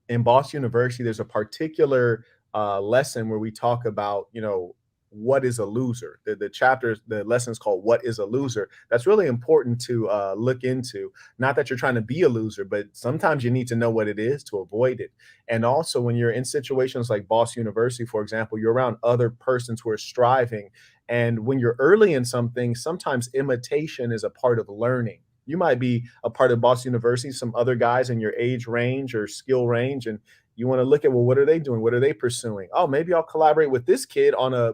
in Boston University, there's a particular lesson where we talk about, you know, what is a loser. The chapter, the lesson is called "What is a Loser." That's really important to look into. Not that you're trying to be a loser, but sometimes you need to know what it is to avoid it. And also, when you're in situations like Boston University, for example, you're around other persons who are striving. And when you're early in something, sometimes imitation is a part of learning. You might be a part of Boston University, some other guys in your age range or skill range, and you want to look at, well, what are they doing? What are they pursuing? Oh, maybe I'll collaborate with this kid on a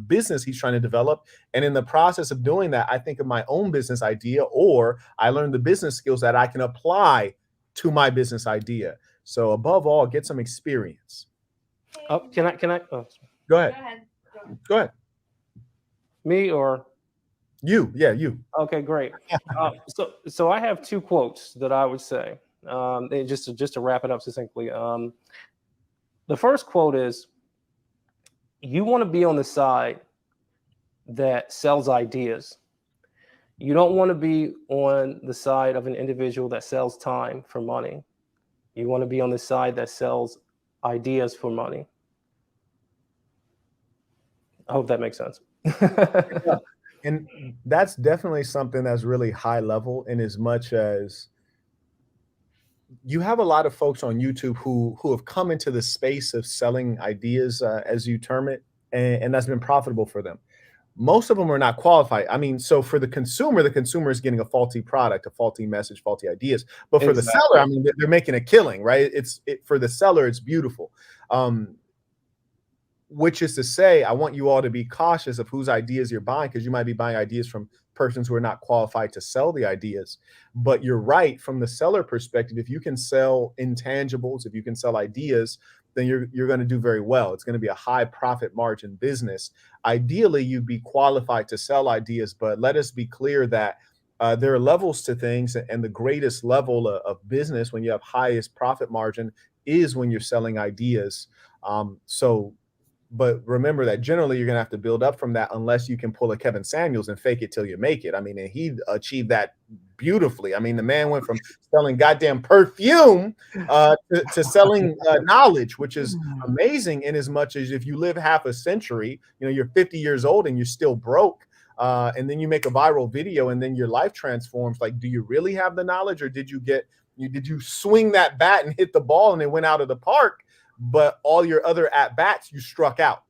business he's trying to develop. And in the process of doing that, I think of my own business idea, or I learn the business skills that I can apply to my business idea. So above all, get some experience. Oh, can I? Oh, Go ahead. Go ahead. me or You. Yeah, you. okay, great. So I have two quotes that I would say, and just to wrap it up succinctly. The first quote is, "You want to be on the side that sells ideas. You don't want to be on the side of an individual that sells time for money. You want to be on the side that sells ideas for money." I hope that makes sense. Yeah. And that's definitely something that's really high level, in as much as you have a lot of folks on YouTube who have come into the space of selling ideas, as you term it, and that's been profitable for them. Most of them are not qualified. I mean, so for the consumer is getting a faulty product, a faulty message, faulty ideas. But for the seller, I mean, they're making a killing, right? For the seller, it's beautiful. Which is to say, I want you all to be cautious of whose ideas you're buying, because you might be buying ideas from persons who are not qualified to sell the ideas. But you're right, from the seller perspective, if you can sell intangibles, if you can sell ideas, then you're going to do very well. It's going to be a high profit margin business. Ideally, you'd be qualified to sell ideas, but let us be clear that there are levels to things, and the greatest level of business, when you have highest profit margin, is when you're selling ideas. But remember that generally you're going to have to build up from that, unless you can pull a Kevin Samuels and fake it till you make it. I mean, and he achieved that beautifully. I mean, the man went from selling goddamn perfume to selling knowledge, which is amazing, in as much as if you live half a century, you know, you're 50 years old and you're still broke. And then you make a viral video and then your life transforms. Like, do you really have the knowledge, or did you swing that bat and hit the ball and it went out of the park? But all your other at-bats, you struck out,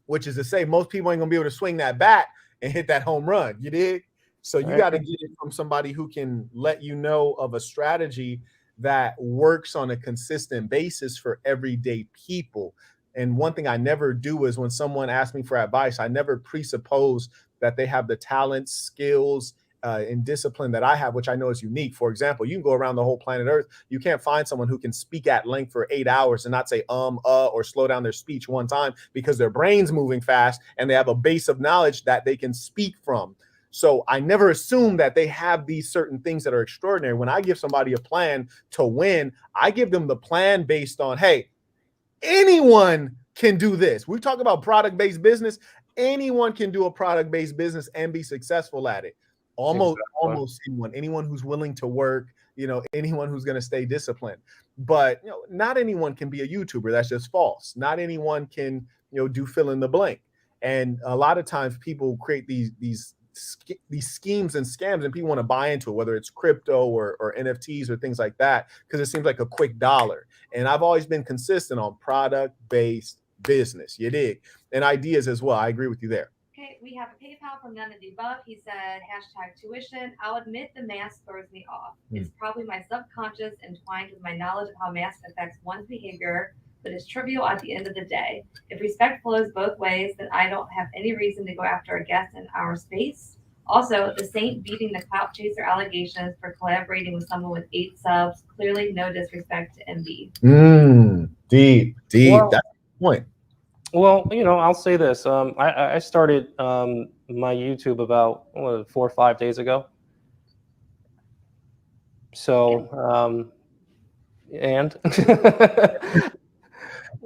which is to say most people ain't going to be able to swing that bat and hit that home run. You dig? So you got to get it from somebody who can let you know of a strategy that works on a consistent basis for everyday people. And one thing I never do is, when someone asks me for advice, I never presuppose that they have the talents, skills, and discipline that I have, which I know is unique. For example, you can go around the whole planet Earth. You can't find someone who can speak at length for 8 hours and not say or slow down their speech one time, because their brain's moving fast and they have a base of knowledge that they can speak from. So I never assume that they have these certain things that are extraordinary. When I give somebody a plan to win, I give them the plan based on, hey, anyone can do this. We talk about product-based business. Anyone can do a product-based business and be successful at it. Almost anyone who's willing to work, anyone who's going to stay disciplined. But not anyone can be a YouTuber. That's just false. Not anyone can do fill in the blank. And a lot of times people create these schemes and scams, and people want to buy into it, whether it's crypto or NFTs or things like that, because it seems like a quick dollar. And I've always been consistent on product-based business. You dig? And ideas as well. I agree with you there. Okay, we have a PayPal from none of the above. He said, #tuition. I'll admit the mask throws me off. It's probably my subconscious entwined with my knowledge of how mask affects one's behavior, but it's trivial at the end of the day. If respect flows both ways, then I don't have any reason to go after a guest in our space. Also, the Saint beating the clout chaser allegations for collaborating with someone with 8 subs. Clearly no disrespect to MB. Deep. Well, That's the point. Well, I'll say this. I started my YouTube about 4 or 5 days ago. So, and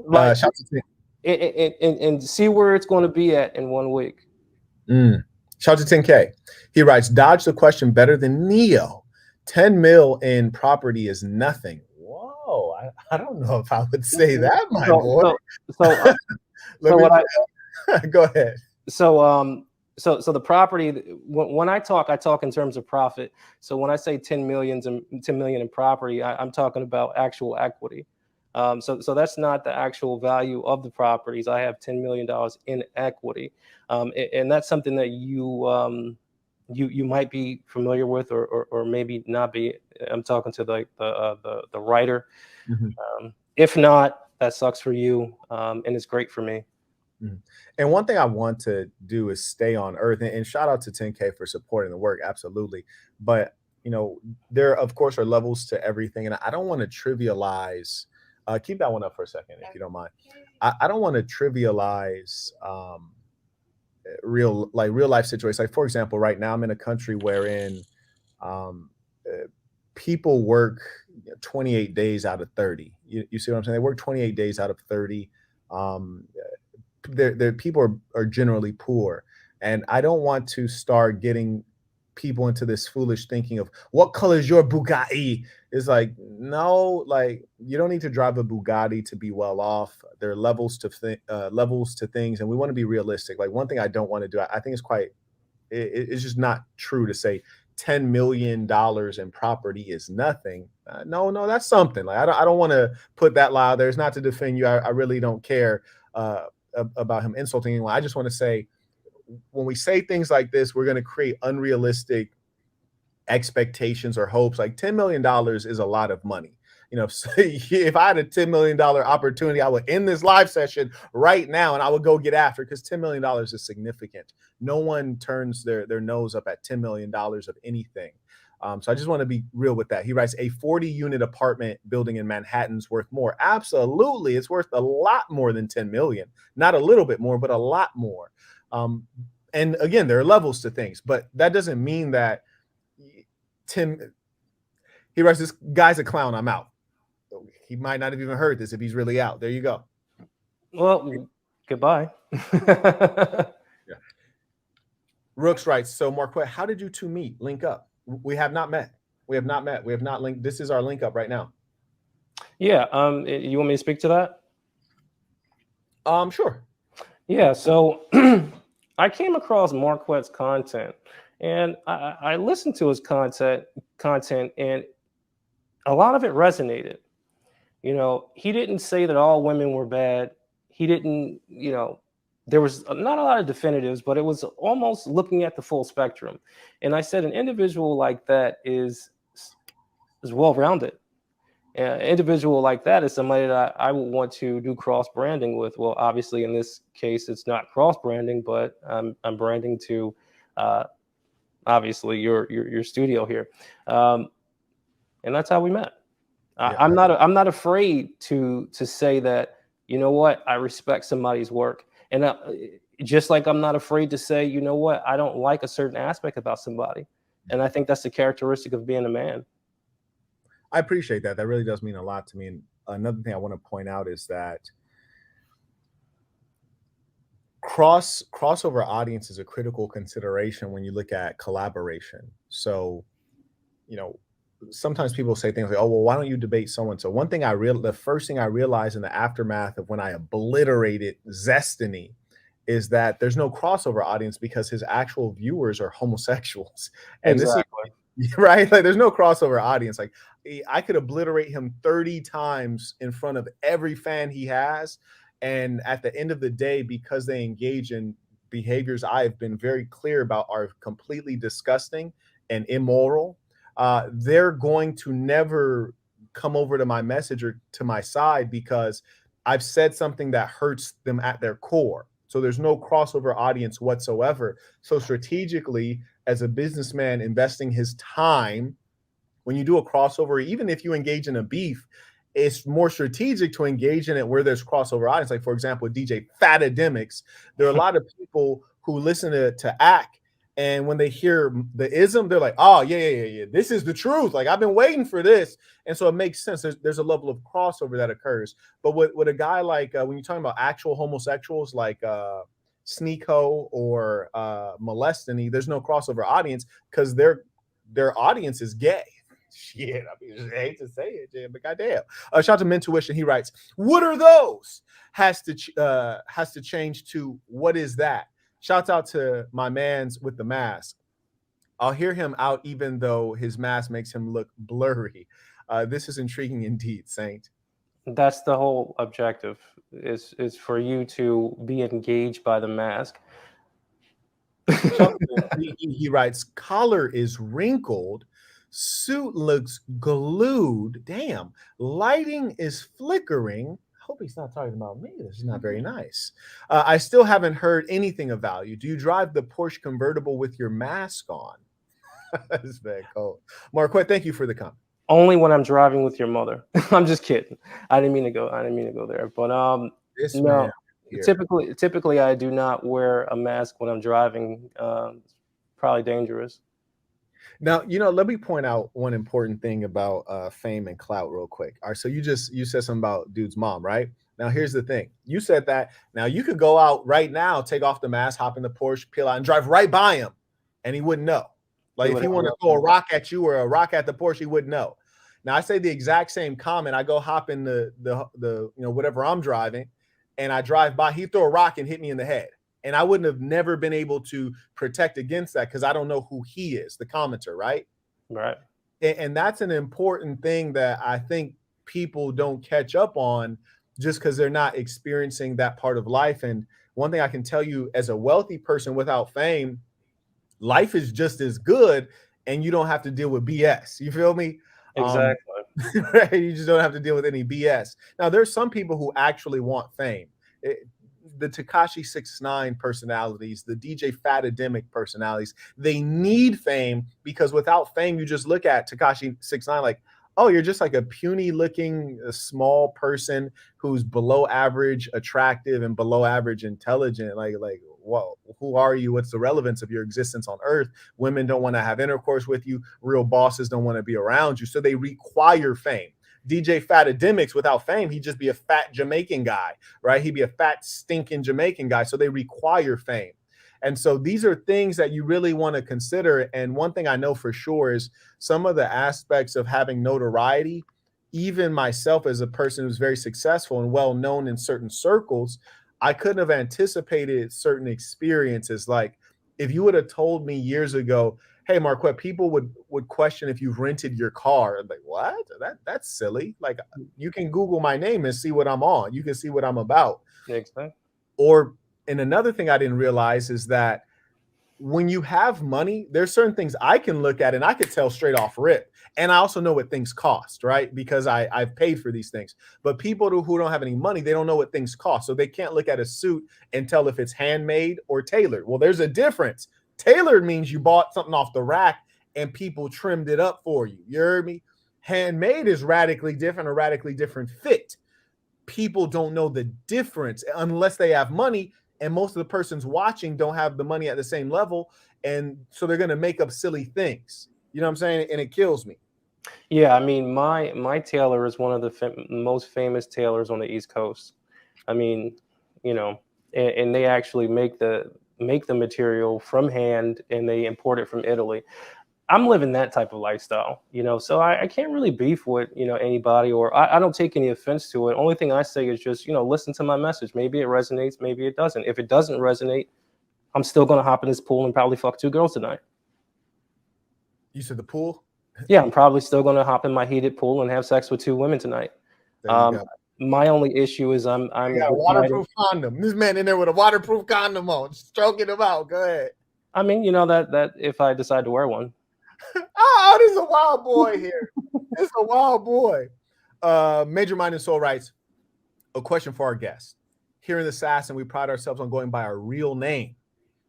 like, Shout to and see where it's going to be at in 1 week. Shout to 10K. He writes, dodge the question better than Neo. 10 mil in property is nothing. Whoa, I don't know if I would say that, my boy. Go ahead. So the property, when I talk in terms of profit. So when I say 10 million in property, I'm talking about actual equity. So that's not the actual value of the properties. I have $10 million in equity, and that's something that you might be familiar with, or maybe not be. I'm talking to the writer. If not, that sucks for you, and it's great for me. And one thing I want to do is stay on earth, and shout out to 10K for supporting the work. Absolutely. But, there, of course, are levels to everything. And I don't want to trivialize. Keep that one up for a second, if you don't mind. I don't want to trivialize real life situations. Like, for example, right now I'm in a country wherein people work 28 days out of 30. You see what I'm saying? They work 28 days out of 30. Their people are generally poor, and I don't want to start getting people into this foolish thinking of what color is your Bugatti. It's like, no, like, you don't need to drive a Bugatti to be well off. There are levels to things, and we want to be realistic. Like, one thing I don't want to do, I think it's just not true to say $10 million in property is nothing. No, that's something. Like, I don't want to put that lie out there. It's not to defend you. I really don't care about him insulting anyone. I just want to say, when we say things like this, we're going to create unrealistic expectations or hopes. Like, $10 million is a lot of money. If I had a $10 million opportunity, I would end this live session right now and I would go get after it, because $10 million is significant. No one turns their nose up at $10 million of anything. So I just want to be real with that. He writes, a 40-unit apartment building in Manhattan's worth more. Absolutely. It's worth a lot more than 10 million. Not a little bit more, but a lot more. And again, there are levels to things, but that doesn't mean that he writes, this guy's a clown. I'm out. He might not have even heard this if he's really out. There you go. Well, goodbye. Yeah. Rooks writes, so Marquette, how did you two meet? Link up? We have not met. We have not linked. This is our link up right now. Yeah. You want me to speak to that? Sure. Yeah. So I came across Marquette's content, and I listened to his content, and a lot of it resonated. He didn't say that all women were bad. He didn't, there was not a lot of definitives, but it was almost looking at the full spectrum. And I said, an individual like that is well-rounded. An individual like that is somebody that I would want to do cross-branding with. Well, obviously, in this case, it's not cross-branding, but I'm branding to, obviously, your studio here. And that's how we met. Yeah. I'm not afraid to say that, you know what, I respect somebody's work. And just like I'm not afraid to say, you know what, I don't like a certain aspect about somebody. And I think that's the characteristic of being a man. I appreciate that. That really does mean a lot to me. And another thing I want to point out is that crossover audience is a critical consideration when you look at collaboration. So, you know, sometimes people say things like, "Oh, well, why don't you debate so and so?" One thing the first thing I realized in the aftermath of when I obliterated Zestiny is that there's no crossover audience because his actual viewers are homosexuals, and this is Exactly. right. Like, there's no crossover audience. Like, I could obliterate him 30 times in front of every fan he has, and at the end of the day, because they engage in behaviors I've been very clear about are completely disgusting and immoral, they're going to never come over to my message or to my side because I've said something that hurts them at their core. So there's no crossover audience whatsoever. So strategically, as a businessman investing his time, when you do a crossover, even if you engage in a beef, it's more strategic to engage in it where there's crossover audience. Like, for example, DJ Fatademics, there are a lot of people who listen to Ack, and when they hear the ism, they're like, "Oh, yeah. This is the truth. Like, I've been waiting for this." And so it makes sense. There's a level of crossover that occurs. But with a guy like, when you're talking about actual homosexuals like Sneeko or Molestany, there's no crossover audience because their audience is gay. Shit, I mean, I hate to say it, Jim, but goddamn. Shout out to Mentuition. He writes, "What are those?" Has to change to "What is that?" Shouts out to my man's with the mask. I'll hear him out even though his mask makes him look blurry. This is intriguing indeed, Saint. That's the whole objective, is for you to be engaged by the mask. He writes, "Collar is wrinkled, suit looks glued. Damn, lighting is flickering." Hope he's not talking about me. This is not very nice. "I still haven't heard anything of value. Do you drive the Porsche convertible with your mask on?" That's very cold. Marquette, thank you for the comment. Only when I'm driving with your mother. I'm just kidding. I didn't mean to go there. But This no. man here. Typically, I do not wear a mask when I'm driving. It's probably dangerous. Now, let me point out one important thing about fame and clout real quick. All right, so you said something about dude's mom, right? Now, here's the thing. You said that. Now, you could go out right now, take off the mask, hop in the Porsche, peel out, and drive right by him, and he wouldn't know. Like, if he wanted to throw a rock at you or a rock at the Porsche, he wouldn't know. Now, I say the exact same comment. I go hop in the whatever I'm driving, and I drive by. He throw a rock and hit me in the head. And I wouldn't have never been able to protect against that because I don't know who he is, the commenter, right? Right. And that's an important thing that I think people don't catch up on just because they're not experiencing that part of life. And one thing I can tell you as a wealthy person without fame, life is just as good and you don't have to deal with BS. You feel me? Exactly. Right? You just don't have to deal with any BS. Now, there's some people who actually want fame. The Tekashi 6ix9ine personalities, the DJ Fatademic personalities, they need fame because without fame, you just look at Tekashi 6ix9ine like, oh, you're just like a puny looking small person who's below average attractive and below average intelligent. Like, whoa, who are you? What's the relevance of your existence on earth? Women don't want to have intercourse with you. Real bosses don't want to be around you. So they require fame. DJ Fatademics, without fame, he'd just be a fat Jamaican guy, right? He'd be a fat, stinking Jamaican guy. So they require fame. And so these are things that you really want to consider. And one thing I know for sure is some of the aspects of having notoriety, even myself as a person who's very successful and well known in certain circles, I couldn't have anticipated certain experiences. Like if you would have told me years ago, hey, Marquette, people would question if you've rented your car. I'm like, what? That's silly. Like, you can Google my name and see what I'm on. You can see what I'm about. Exactly. And another thing I didn't realize is that when you have money, there's certain things I can look at and I could tell straight off rip. And I also know what things cost, right? Because I've paid for these things. But people who don't have any money, they don't know what things cost. So they can't look at a suit and tell if it's handmade or tailored. Well, there's a difference. Tailored means you bought something off the rack and people trimmed it up for you. You heard me? Handmade is radically different, a radically different fit. People don't know the difference unless they have money, and most of the persons watching don't have the money at the same level, and so they're going to make up silly things. You know what I'm saying? And it kills me. Yeah, I mean, my tailor is one of the most famous tailors on the East Coast. I mean, and they actually make the material from hand and they import it from Italy. I'm living that type of lifestyle, so I can't really beef with, anybody, or I don't take any offense to it. Only thing I say is just, listen to my message. Maybe it resonates, maybe it doesn't. If it doesn't resonate, I'm still going to hop in this pool and probably fuck 2 girls tonight. You said the pool? Yeah, I'm probably still going to hop in my heated pool and have sex with 2 women tonight. There you go. My only issue is I'm You got a waterproof condom. This man in there with a waterproof condom on, stroking him out. Go ahead. I mean, that if I decide to wear one. Oh, this is a wild boy here. This is a wild boy. Major Mind and Soul writes, a question for our guest. Here in the Assassin, we pride ourselves on going by our real name.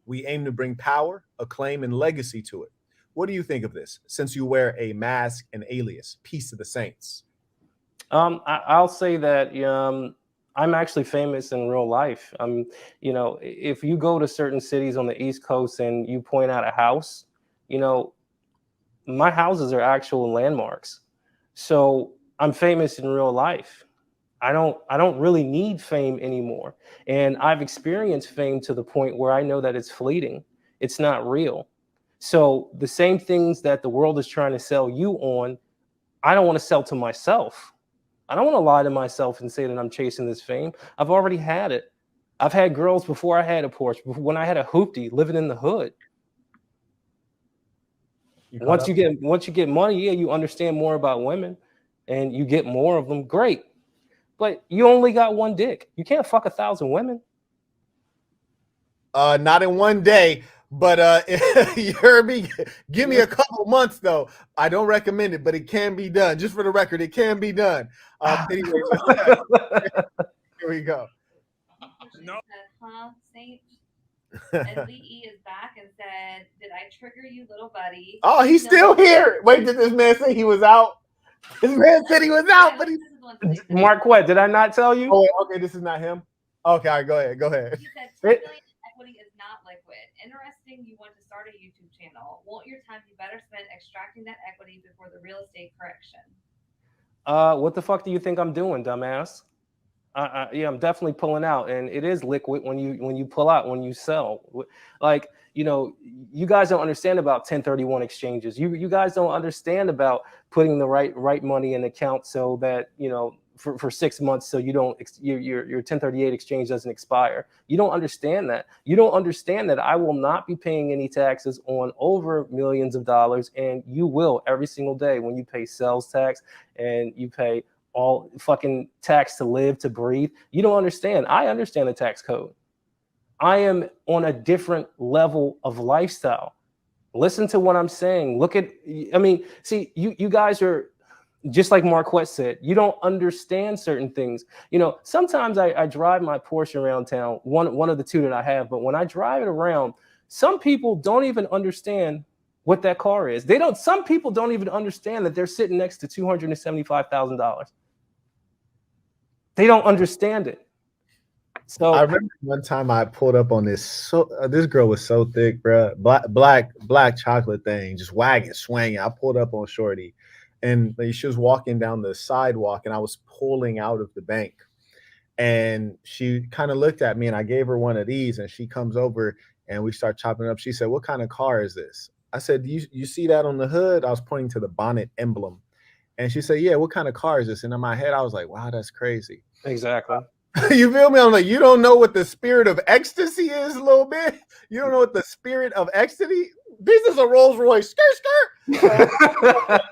We aim to bring power, acclaim, and legacy to it. What do you think of this, since you wear a mask and alias? Peace to the Saints. I'll say that I'm actually famous in real life. If you go to certain cities on the East Coast and you point out a house, my houses are actual landmarks. So I'm famous in real life. I don't really need fame anymore. And I've experienced fame to the point where I know that it's fleeting. It's not real. So the same things that the world is trying to sell you on, I don't want to sell to myself. I don't want to lie to myself and say that I'm chasing this fame. I've already had it. I've had girls before I had a Porsche, when I had a hoopty living in the hood. Once you get money, yeah, you understand more about women and you get more of them. Great. But you only got one dick. You can't fuck 1,000 women. Not in one day, but you heard me. Give me a couple months though. I don't recommend it, but it can be done. Just for the record, it can be done. Anyway, here we go. No. Saint. And Lee is back and said, "Did I trigger you, little buddy?" Oh, he's still here. Wait, did this man say he was out? This man said he was out, but Marquette, did I not tell you? Oh, okay, this is not him. Okay, all right, go ahead. He said 10 million equity is not liquid. Interesting. You want to start a YouTube channel. Won't your time be better spent extracting that equity before the real estate correction? What the fuck do you think I'm doing, dumbass? Yeah, I'm definitely pulling out, and it is liquid when you pull out, when you sell. Like, you guys don't understand about 1031 exchanges. You guys don't understand about putting the right money in account so that for 6 months, so your 1038 exchange doesn't expire. You don't understand that. You don't understand that I will not be paying any taxes on over millions of dollars, and you will every single day when you pay sales tax and you pay all fucking tax to live, to breathe. You don't understand. I understand the tax code. I am on a different level of lifestyle. Listen to what I'm saying. See, you guys are just like Marquette said, you don't understand certain things. Sometimes I drive my Porsche around town, one of the 2 that I have, but when I drive it around, some people don't even understand what that car is. Some people don't even understand that they're sitting next to $275,000. They don't understand it. So I remember one time I pulled up on this. This girl was so thick, bro. Black chocolate thing, just wagging, swinging. I pulled up on Shorty, and she was walking down the sidewalk, and I was pulling out of the bank, and she kind of looked at me, and I gave her one of these, and she comes over, and we start chopping it up. She said, "What kind of car is this?" I said, "You see that on the hood?" I was pointing to the bonnet emblem, and she said, "Yeah, what kind of car is this?" And in my head, I was like, "Wow, that's crazy." Exactly. You feel me? I'm like, you don't know what the spirit of ecstasy is a little bit. You don't know what the spirit of ecstasy. This is a Rolls Royce. Skirt.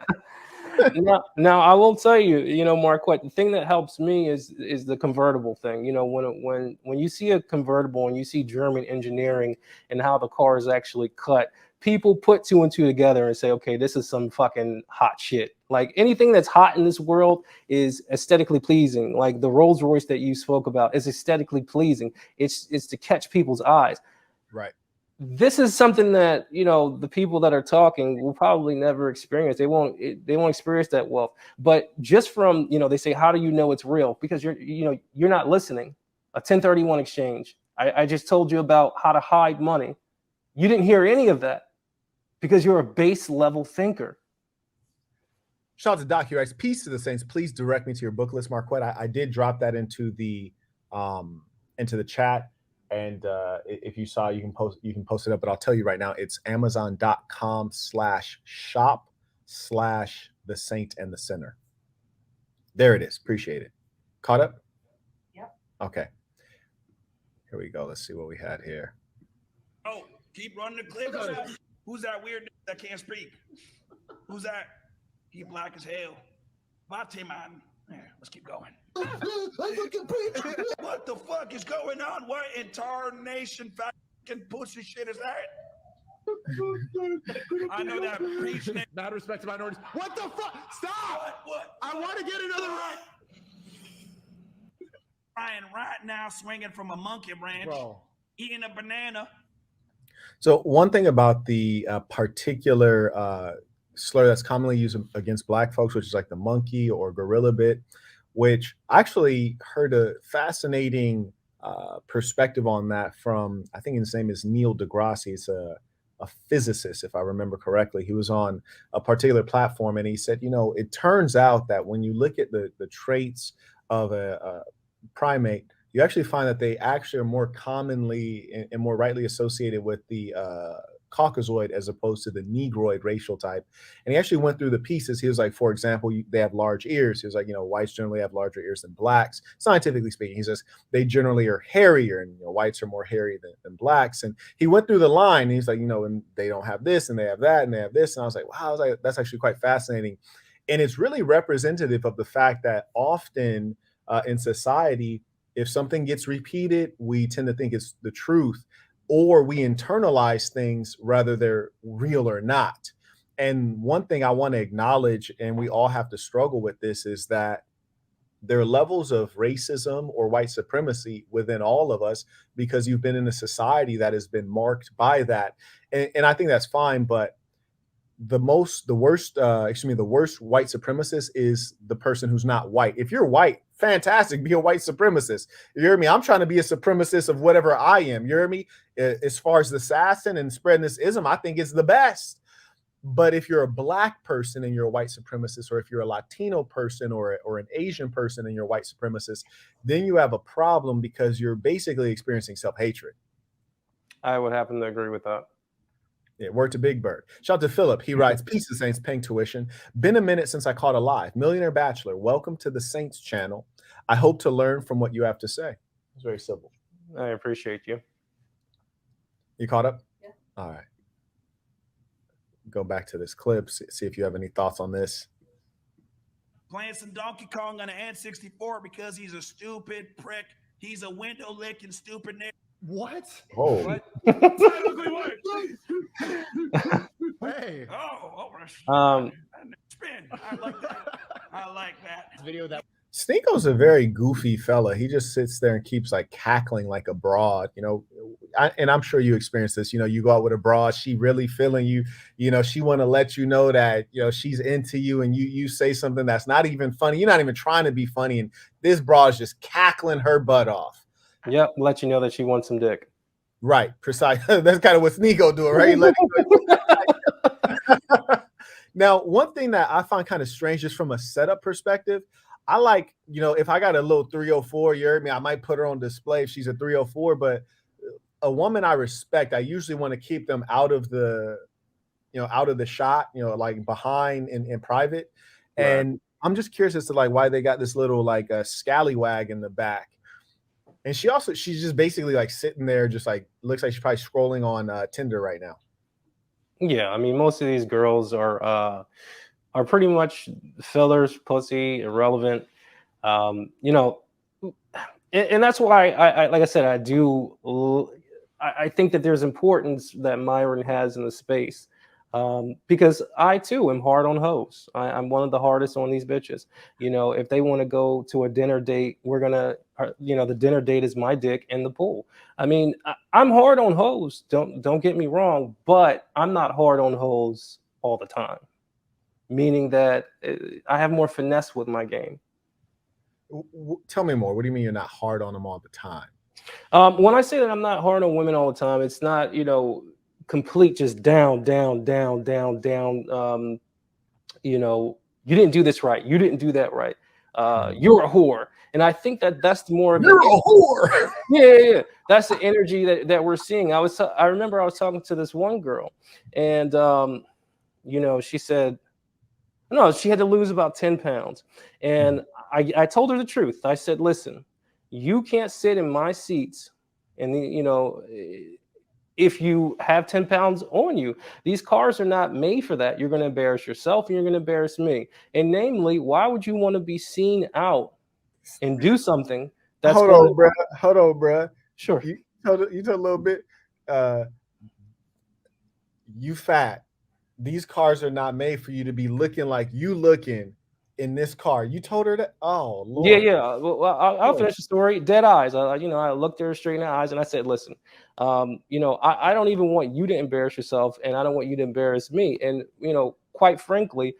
Now I will tell you, Marquette, the thing that helps me is the convertible thing. When you see a convertible and you see German engineering and how the car is actually cut, people put 2 and 2 together and say, okay, this is some fucking hot shit. Like, anything that's hot in this world is aesthetically pleasing. Like the Rolls Royce that you spoke about is aesthetically pleasing. It's to catch people's eyes. Right. This is something that the people that are talking will probably never experience. They won't experience that wealth. But just from they say, how do you know it's real? Because you're not listening. A 1031 exchange. I just told you about how to hide money. You didn't hear any of that because you're a base level thinker. Shout out to Doc. He writes, "Peace to the Saints. Please direct me to your book list, Marquette." I did drop that into the chat. And if you saw, you can post it up. But I'll tell you right now, it's Amazon.com/shop/the Saint and the Sinner. There it is. Appreciate it. Caught up? Yep. Okay. Here we go. Let's see what we had here. Oh, keep running the clip. Who's that weird nigga that can't speak? Who's that? He black as hell. Bate man. Yeah, let's keep going. What the fuck is going on? What incarnation fucking pussy shit is that? I know that preach name. Mad respect to minorities. What the fuck? Stop! What? I want to get another right. Ryan right now swinging from a monkey branch, Bro. eating a banana. So one thing about the particular slur that's commonly used against Black folks, which is like the monkey or gorilla bit, which I actually heard a fascinating perspective on that from, I think his name is Neil deGrasse. He's a physicist, if I remember correctly. He was on a particular platform and he said, it turns out that when you look at the traits of a primate, you actually find that they actually are more commonly and more rightly associated with the Caucasoid as opposed to the Negroid racial type. And he actually went through the pieces. He was like, for example, they have large ears. He was like, whites generally have larger ears than blacks. Scientifically speaking, he says they generally are hairier, and whites are more hairy than blacks. And he went through the line. And he's like, and they don't have this, and they have that, and they have this. And I was like, wow, that's actually quite fascinating. And it's really representative of the fact that often in society, if something gets repeated, we tend to think it's the truth, or we internalize things whether they're real or not. And one thing I want to acknowledge, and we all have to struggle with this, is that there are levels of racism or white supremacy within all of us because you've been in a society that has been marked by that. And I think that's fine, but the worst white supremacist is the person who's not white. If you're white, fantastic, be a white supremacist. You hear me? I'm trying to be a supremacist of whatever I am. You hear me? As far as the assassin and spreading this ism, I think it's the best. But if you're a Black person and you're a white supremacist, or if you're a Latino person or an Asian person and you're a white supremacist, then you have a problem because you're basically experiencing self-hatred. I would happen to agree with that. Yeah, word to Big Bird. Shout out to Philip. He writes, peace to Saints, paying tuition. Been a minute since I caught a live. Millionaire Bachelor, welcome to the Saints channel. I hope to learn from what you have to say. It's very simple. I appreciate you. You caught up? Yeah. All right. Go back to this clip, see if you have any thoughts on this. Playing some Donkey Kong on an N64 because he's a stupid prick. He's a window licking stupid nigga. What? Oh. What? Technically what? Hey. Spin. I like that. I like that. Video that. Sneako's a very goofy fella. He just sits there and keeps like cackling like a broad, and I'm sure you experience this. You go out with a broad, she really feeling you, she want to let you know that, she's into you, and you say something that's not even funny. You're not even trying to be funny. And this broad's just cackling her butt off. Yep. Let you know that she wants some dick. Right. Precisely. That's kind of what Sneako doing, right? Now, one thing that I find kind of strange, just from a setup perspective, I like, if I got a little 304, you heard me, I might put her on display if she's a 304, but a woman I respect, I usually want to keep them out of the shot, like behind in private. Right. And I'm just curious as to like why they got this little like a scallywag in the back. And she's just basically like sitting there, just like looks like she's probably scrolling on Tinder right now. Yeah, I mean, most of these girls are pretty much fillers, pussy, irrelevant. And that's why I like I said, I think that there's importance that Myron has in the space. Because I too am hard on hoes. I'm one of the hardest on these bitches. If they want to go to a dinner date, we're gonna, the dinner date is my dick in the pool. I mean, I'm hard on hoes. Don't get me wrong, but I'm not hard on hoes all the time. Meaning that I have more finesse with my game. Tell me more. What do you mean you're not hard on them all the time? When I say that I'm not hard on women all the time, it's not complete just down. You didn't do this right. You didn't do that right. you're a whore. And I think that that's more of You're a whore. yeah. That's the energy that we're seeing. I remember I was talking to this one girl, and she said, no, she had to lose about 10 pounds. And I told her the truth. I said, listen, you can't sit in my seats. And, if you have 10 pounds on you, these cars are not made for that. You're going to embarrass yourself and you're going to embarrass me. And namely, why would you want to be seen out and do something that's Hold on, bruh. Sure. You told a little bit. You fat. These cars are not made for you to be looking like you looking in this car. You told her that? Oh, Lord. Yeah. Well, I'll finish the story. Dead eyes. I looked her straight in the eyes and I said, listen, I don't even want you to embarrass yourself and I don't want you to embarrass me. And, quite frankly,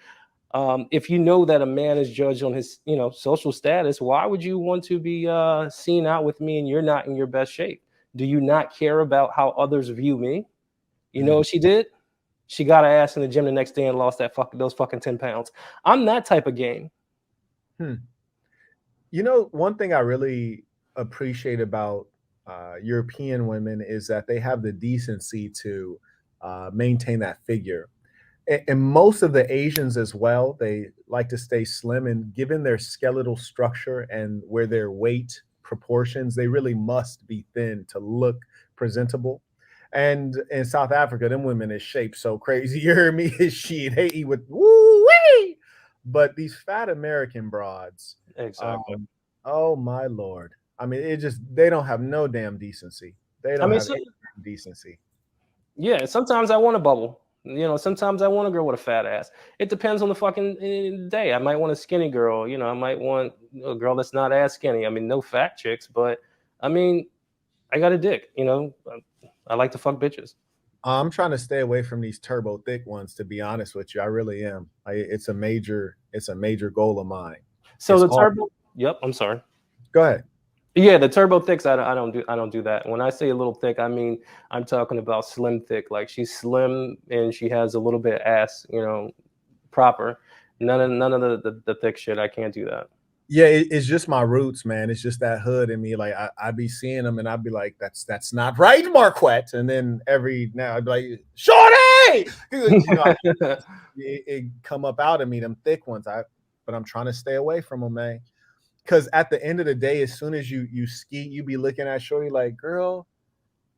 if you know that a man is judged on his, social status, why would you want to be seen out with me and you're not in your best shape? Do you not care about how others view me? You know what she did? She got her ass in the gym the next day and lost those fucking 10 pounds. I'm that type of game. One thing I really appreciate about European women is that they have the decency to maintain that figure. And most of the Asians as well, they like to stay slim, and given their skeletal structure and where their weight proportions, they really must be thin to look presentable. And in South Africa, them women is shaped so crazy. You hear me? She they eat with woo-wee. But these fat American broads, Exactly. Oh my Lord. I mean, they don't have no damn decency. They don't have any decency. Yeah, sometimes I want a bubble. Sometimes I want a girl with a fat ass. It depends on the fucking day. I might want a skinny girl. I might want a girl that's not as skinny. I mean, no fat chicks, but I mean, I got a dick. I like to fuck bitches. I'm trying to stay away from these turbo thick ones, to be honest with you. I really am. It's a major goal of mine. So the turbo. Yep. I'm sorry. Go ahead. Yeah, the turbo thicks. I don't do that. When I say a little thick, I mean I'm talking about slim thick. Like she's slim and she has a little bit of ass. Proper. None of the thick shit. I can't do that. Yeah, it's just my roots, man. It's just that hood in me. Like I be seeing them and I'd be like, that's not right, Marquette. And then every now I'd be like, Shorty! It come up out of me, them thick ones. But I'm trying to stay away from them, man. Because at the end of the day, as soon as you ski, you be looking at Shorty like, girl,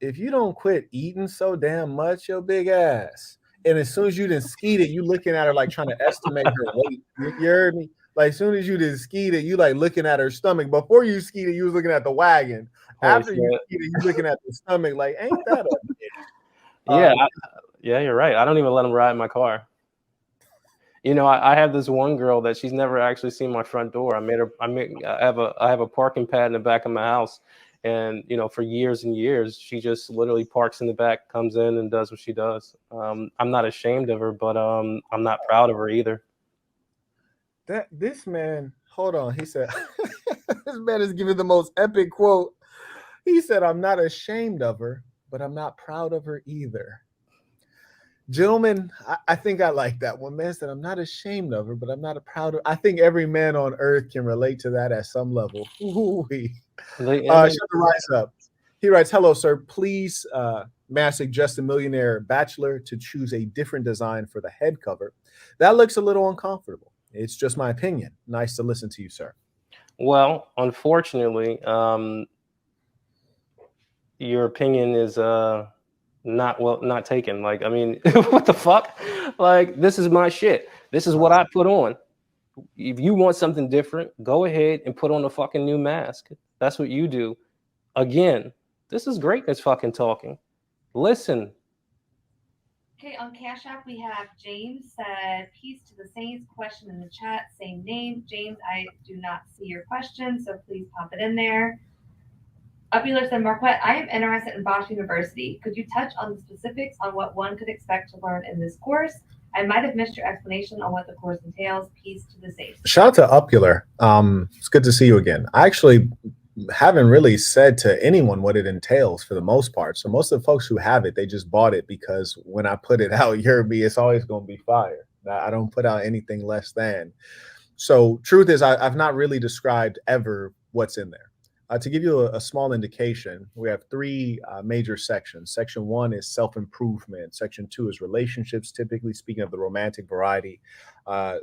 if you don't quit eating so damn much, your big ass. And as soon as you didn't ski it, you looking at her like trying to estimate her weight. You heard me? Like, as soon as you did skied it, you like looking at her stomach. Before you skied it, you was looking at the wagon. After you skied it, you looking at the stomach. Like, ain't that a bitch? Yeah, you're right. I don't even let them ride in my car. I have this one girl that she's never actually seen my front door. I have a parking pad in the back of my house, and for years and years, she just literally parks in the back, comes in, and does what she does. I'm not ashamed of her, but I'm not proud of her either. This man, hold on. He said, this man is giving the most epic quote. He said, I'm not ashamed of her, but I'm not proud of her either. Gentlemen, I think I like that one. Man said, I'm not ashamed of her, but I'm not proud of her. I think every man on earth can relate to that at some level. Shut the rise up. He writes, hello, sir. Please, may I suggest a Millionaire Bachelor to choose a different design for the head cover? That looks a little uncomfortable. It's just my opinion. Nice to listen to you, sir. Well, unfortunately, your opinion is not taken. Like, I mean, what the fuck? Like, this is my shit. This is what I put on. If you want something different, go ahead and put on a fucking new mask. That's what you do. Again, this is greatness fucking talking. Listen. Okay, on Cash App, we have James said, peace to the saints. Question in the chat, same name. James, I do not see your question, so please pop it in there. Upular said, Marquette, I am interested in Bosch University. Could you touch on the specifics on what one could expect to learn in this course? I might have missed your explanation on what the course entails. Peace to the saints. Shout out to Upular. It's good to see you again. I actually haven't really said to anyone what it entails for the most part. So most of the folks who have it, they just bought it because when I put it out, it's always going to be fire. I don't put out anything less than. So truth is, I've not really described ever what's in there. To give you a small indication, we have three major sections. Section 1 is self-improvement. Section 2 is relationships, typically speaking of the romantic variety.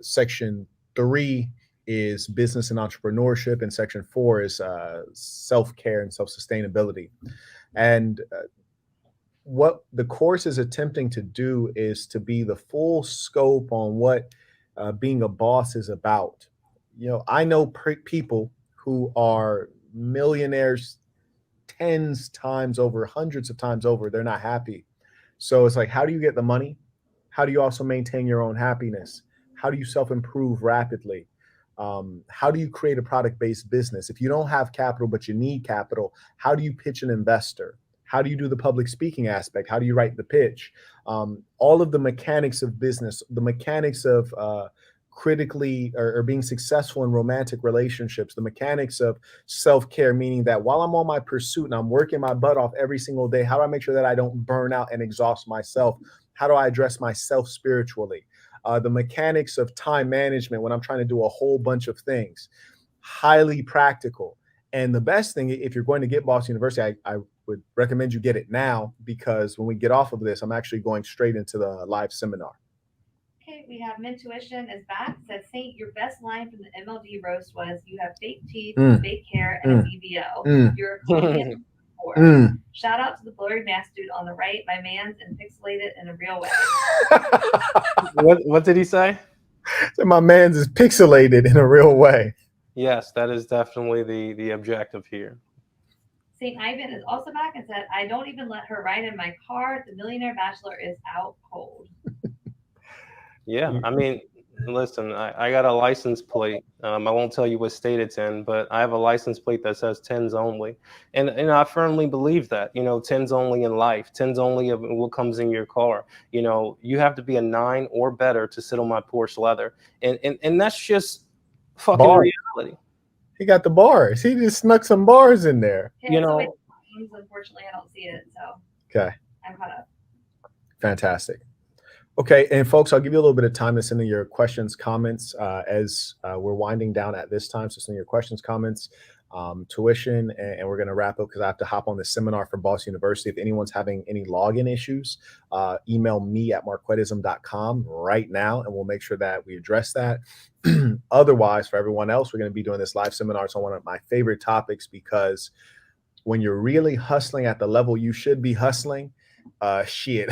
Section 3 is business and entrepreneurship, and Section 4 is self-care and self-sustainability. And what the course is attempting to do is to be the full scope on what being a boss is about. You know, I know people who are millionaires tens times over, hundreds of times over. They're not happy. So it's like, how do you get the money? How do you also maintain your own happiness? How do you self-improve rapidly? How do you create a product-based business? If you don't have capital, but you need capital, how do you pitch an investor? How do you do the public speaking aspect? How do you write the pitch? All of the mechanics of business, the mechanics of critically or being successful in romantic relationships, the mechanics of self-care, meaning that while I'm on my pursuit and I'm working my butt off every single day, how do I make sure that I don't burn out and exhaust myself? How do I address myself spiritually? The mechanics of time management when I'm trying to do a whole bunch of things, highly practical. And the best thing, if you're going to get Boston University, I would recommend you get it now, because when we get off of this, I'm actually going straight into the live seminar. Okay, we have Mintuition is back. Says, Saint, your best line from the MLD roast was, "You have fake teeth, fake hair, and a BBL. You're a comedian." Shout out to the blurry mask dude on the right. My man's and pixelated in a real way. What did he say? So my man's is pixelated in a real way. Yes, that is definitely the objective here. St. Ivan is also back and said, "I don't even let her ride in my car. The Millionaire Bachelor is out cold." Yeah, I mean, listen, I got a license plate. I won't tell you what state it's in, but I have a license plate that says tens only. And I firmly believe that, you know, tens only in life, tens only of what comes in your car. You know, you have to be a 9 or better to sit on my Porsche leather. And that's just fucking reality. He got the bars. He just snuck some bars in there. Okay, You so know, unfortunately, I don't see it. So okay. I'm caught up. Fantastic. Okay, and folks, I'll give you a little bit of time to send in your questions, comments as we're winding down at this time. So send your questions, comments, tuition, and we're going to wrap up because I have to hop on the seminar for Boston University. If anyone's having any login issues, email me at marquettism.com right now, and we'll make sure that we address that. Otherwise, for everyone else, we're going to be doing this live seminar. It's on one of my favorite topics, because when you're really hustling at the level you should be hustling, shit,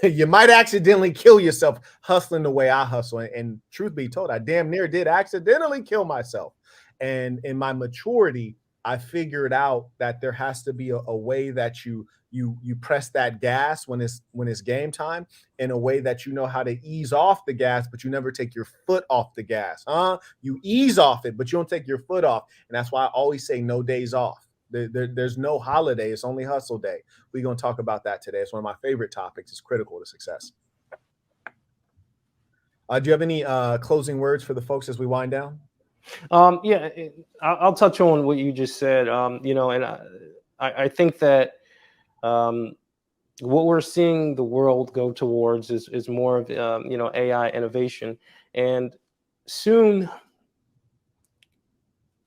you might accidentally kill yourself hustling the way I hustle. And truth be told, I damn near did accidentally kill myself. And in my maturity, I figured out that there has to be a way that you press that gas when it's game time, in a way that you know how to ease off the gas, but you never take your foot off the gas. You ease off it, but you don't take your foot off. And that's why I always say no days off. There's no holiday. It's only hustle day. We're going to talk about that today. It's one of my favorite topics. It's critical to success. Do you have any closing words for the folks as we wind down? Yeah, I'll touch on what you just said. You know, and I think that what we're seeing the world go towards is more of you know, AI innovation, and soon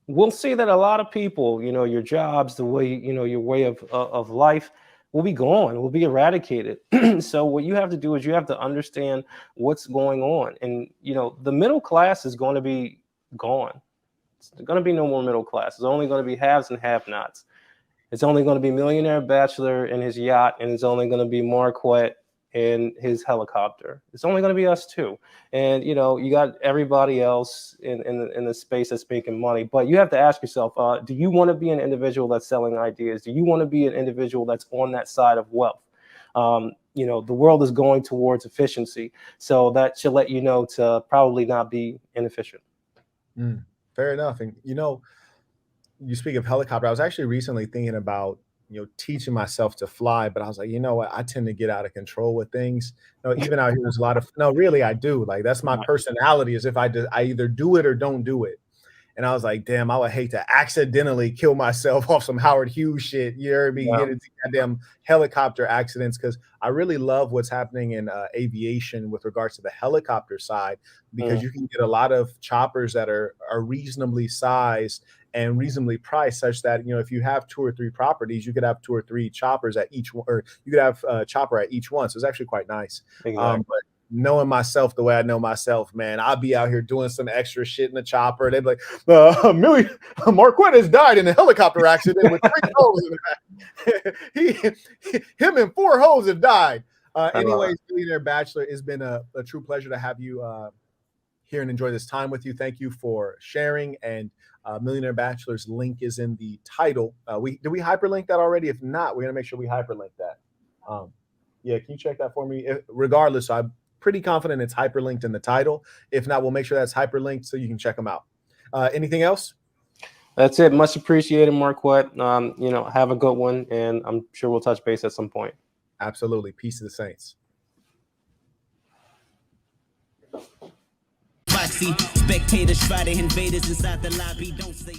we'll see that a lot of people, you know, your jobs, the way, you know, your way of life will be gone, will be eradicated. So what you have to do is you have to understand what's going on. And, you know, the middle class is going to be gone. There's going to be no more middle class. It's only going to be haves and have-nots. It's only going to be Millionaire Bachelor in his yacht, and it's only going to be Marquette in his helicopter. It's only going to be us two. And, you know, you got everybody else in the space that's making money. But you have to ask yourself, do you want to be an individual that's selling ideas? Do you want to be an individual that's on that side of wealth? You know, the world is going towards efficiency. So that should let you know to probably not be inefficient. Fair enough. And, you know, you speak of helicopter. I was actually recently thinking about, you know, teaching myself to fly, but I was like, you know what, I tend to get out of control with things. You know, even out here, there's a lot of, no, really, I do. Like, that's my personality, is if I either do it or don't do it. And I was like, damn, I would hate to accidentally kill myself off some Howard Hughes shit. You heard me? Yeah. Get into goddamn helicopter accidents, because I really love what's happening in aviation with regards to the helicopter side, because you can get a lot of choppers that are reasonably sized and reasonably priced, such that, you know, if you have 2 or 3 properties, you could have 2 or 3 choppers at each one, or you could have a chopper at each one. So it's actually quite nice. Exactly. But knowing myself the way I know myself, man, I'll be out here doing some extra shit in the chopper. They'd be like, Marquette has died in a helicopter accident with 3 holes in the back. Him and 4 hoes have died. Anyways, Millionaire Bachelor, it's been a true pleasure to have you here and enjoy this time with you. Thank you for sharing. And Millionaire Bachelor's link is in the title. Did we hyperlink that already? If not, we're gonna make sure we hyperlink that. Yeah, can you check that for me? Regardless, I'm pretty confident it's hyperlinked in the title. If not, we'll make sure that's hyperlinked so you can check them out. Anything else? That's it. Much appreciated, Marquette. You know, have a good one, and I'm sure we'll touch base at some point. Absolutely. Peace to the Saints. Foxy, spectators, Friday invaders inside the lobby. Don't say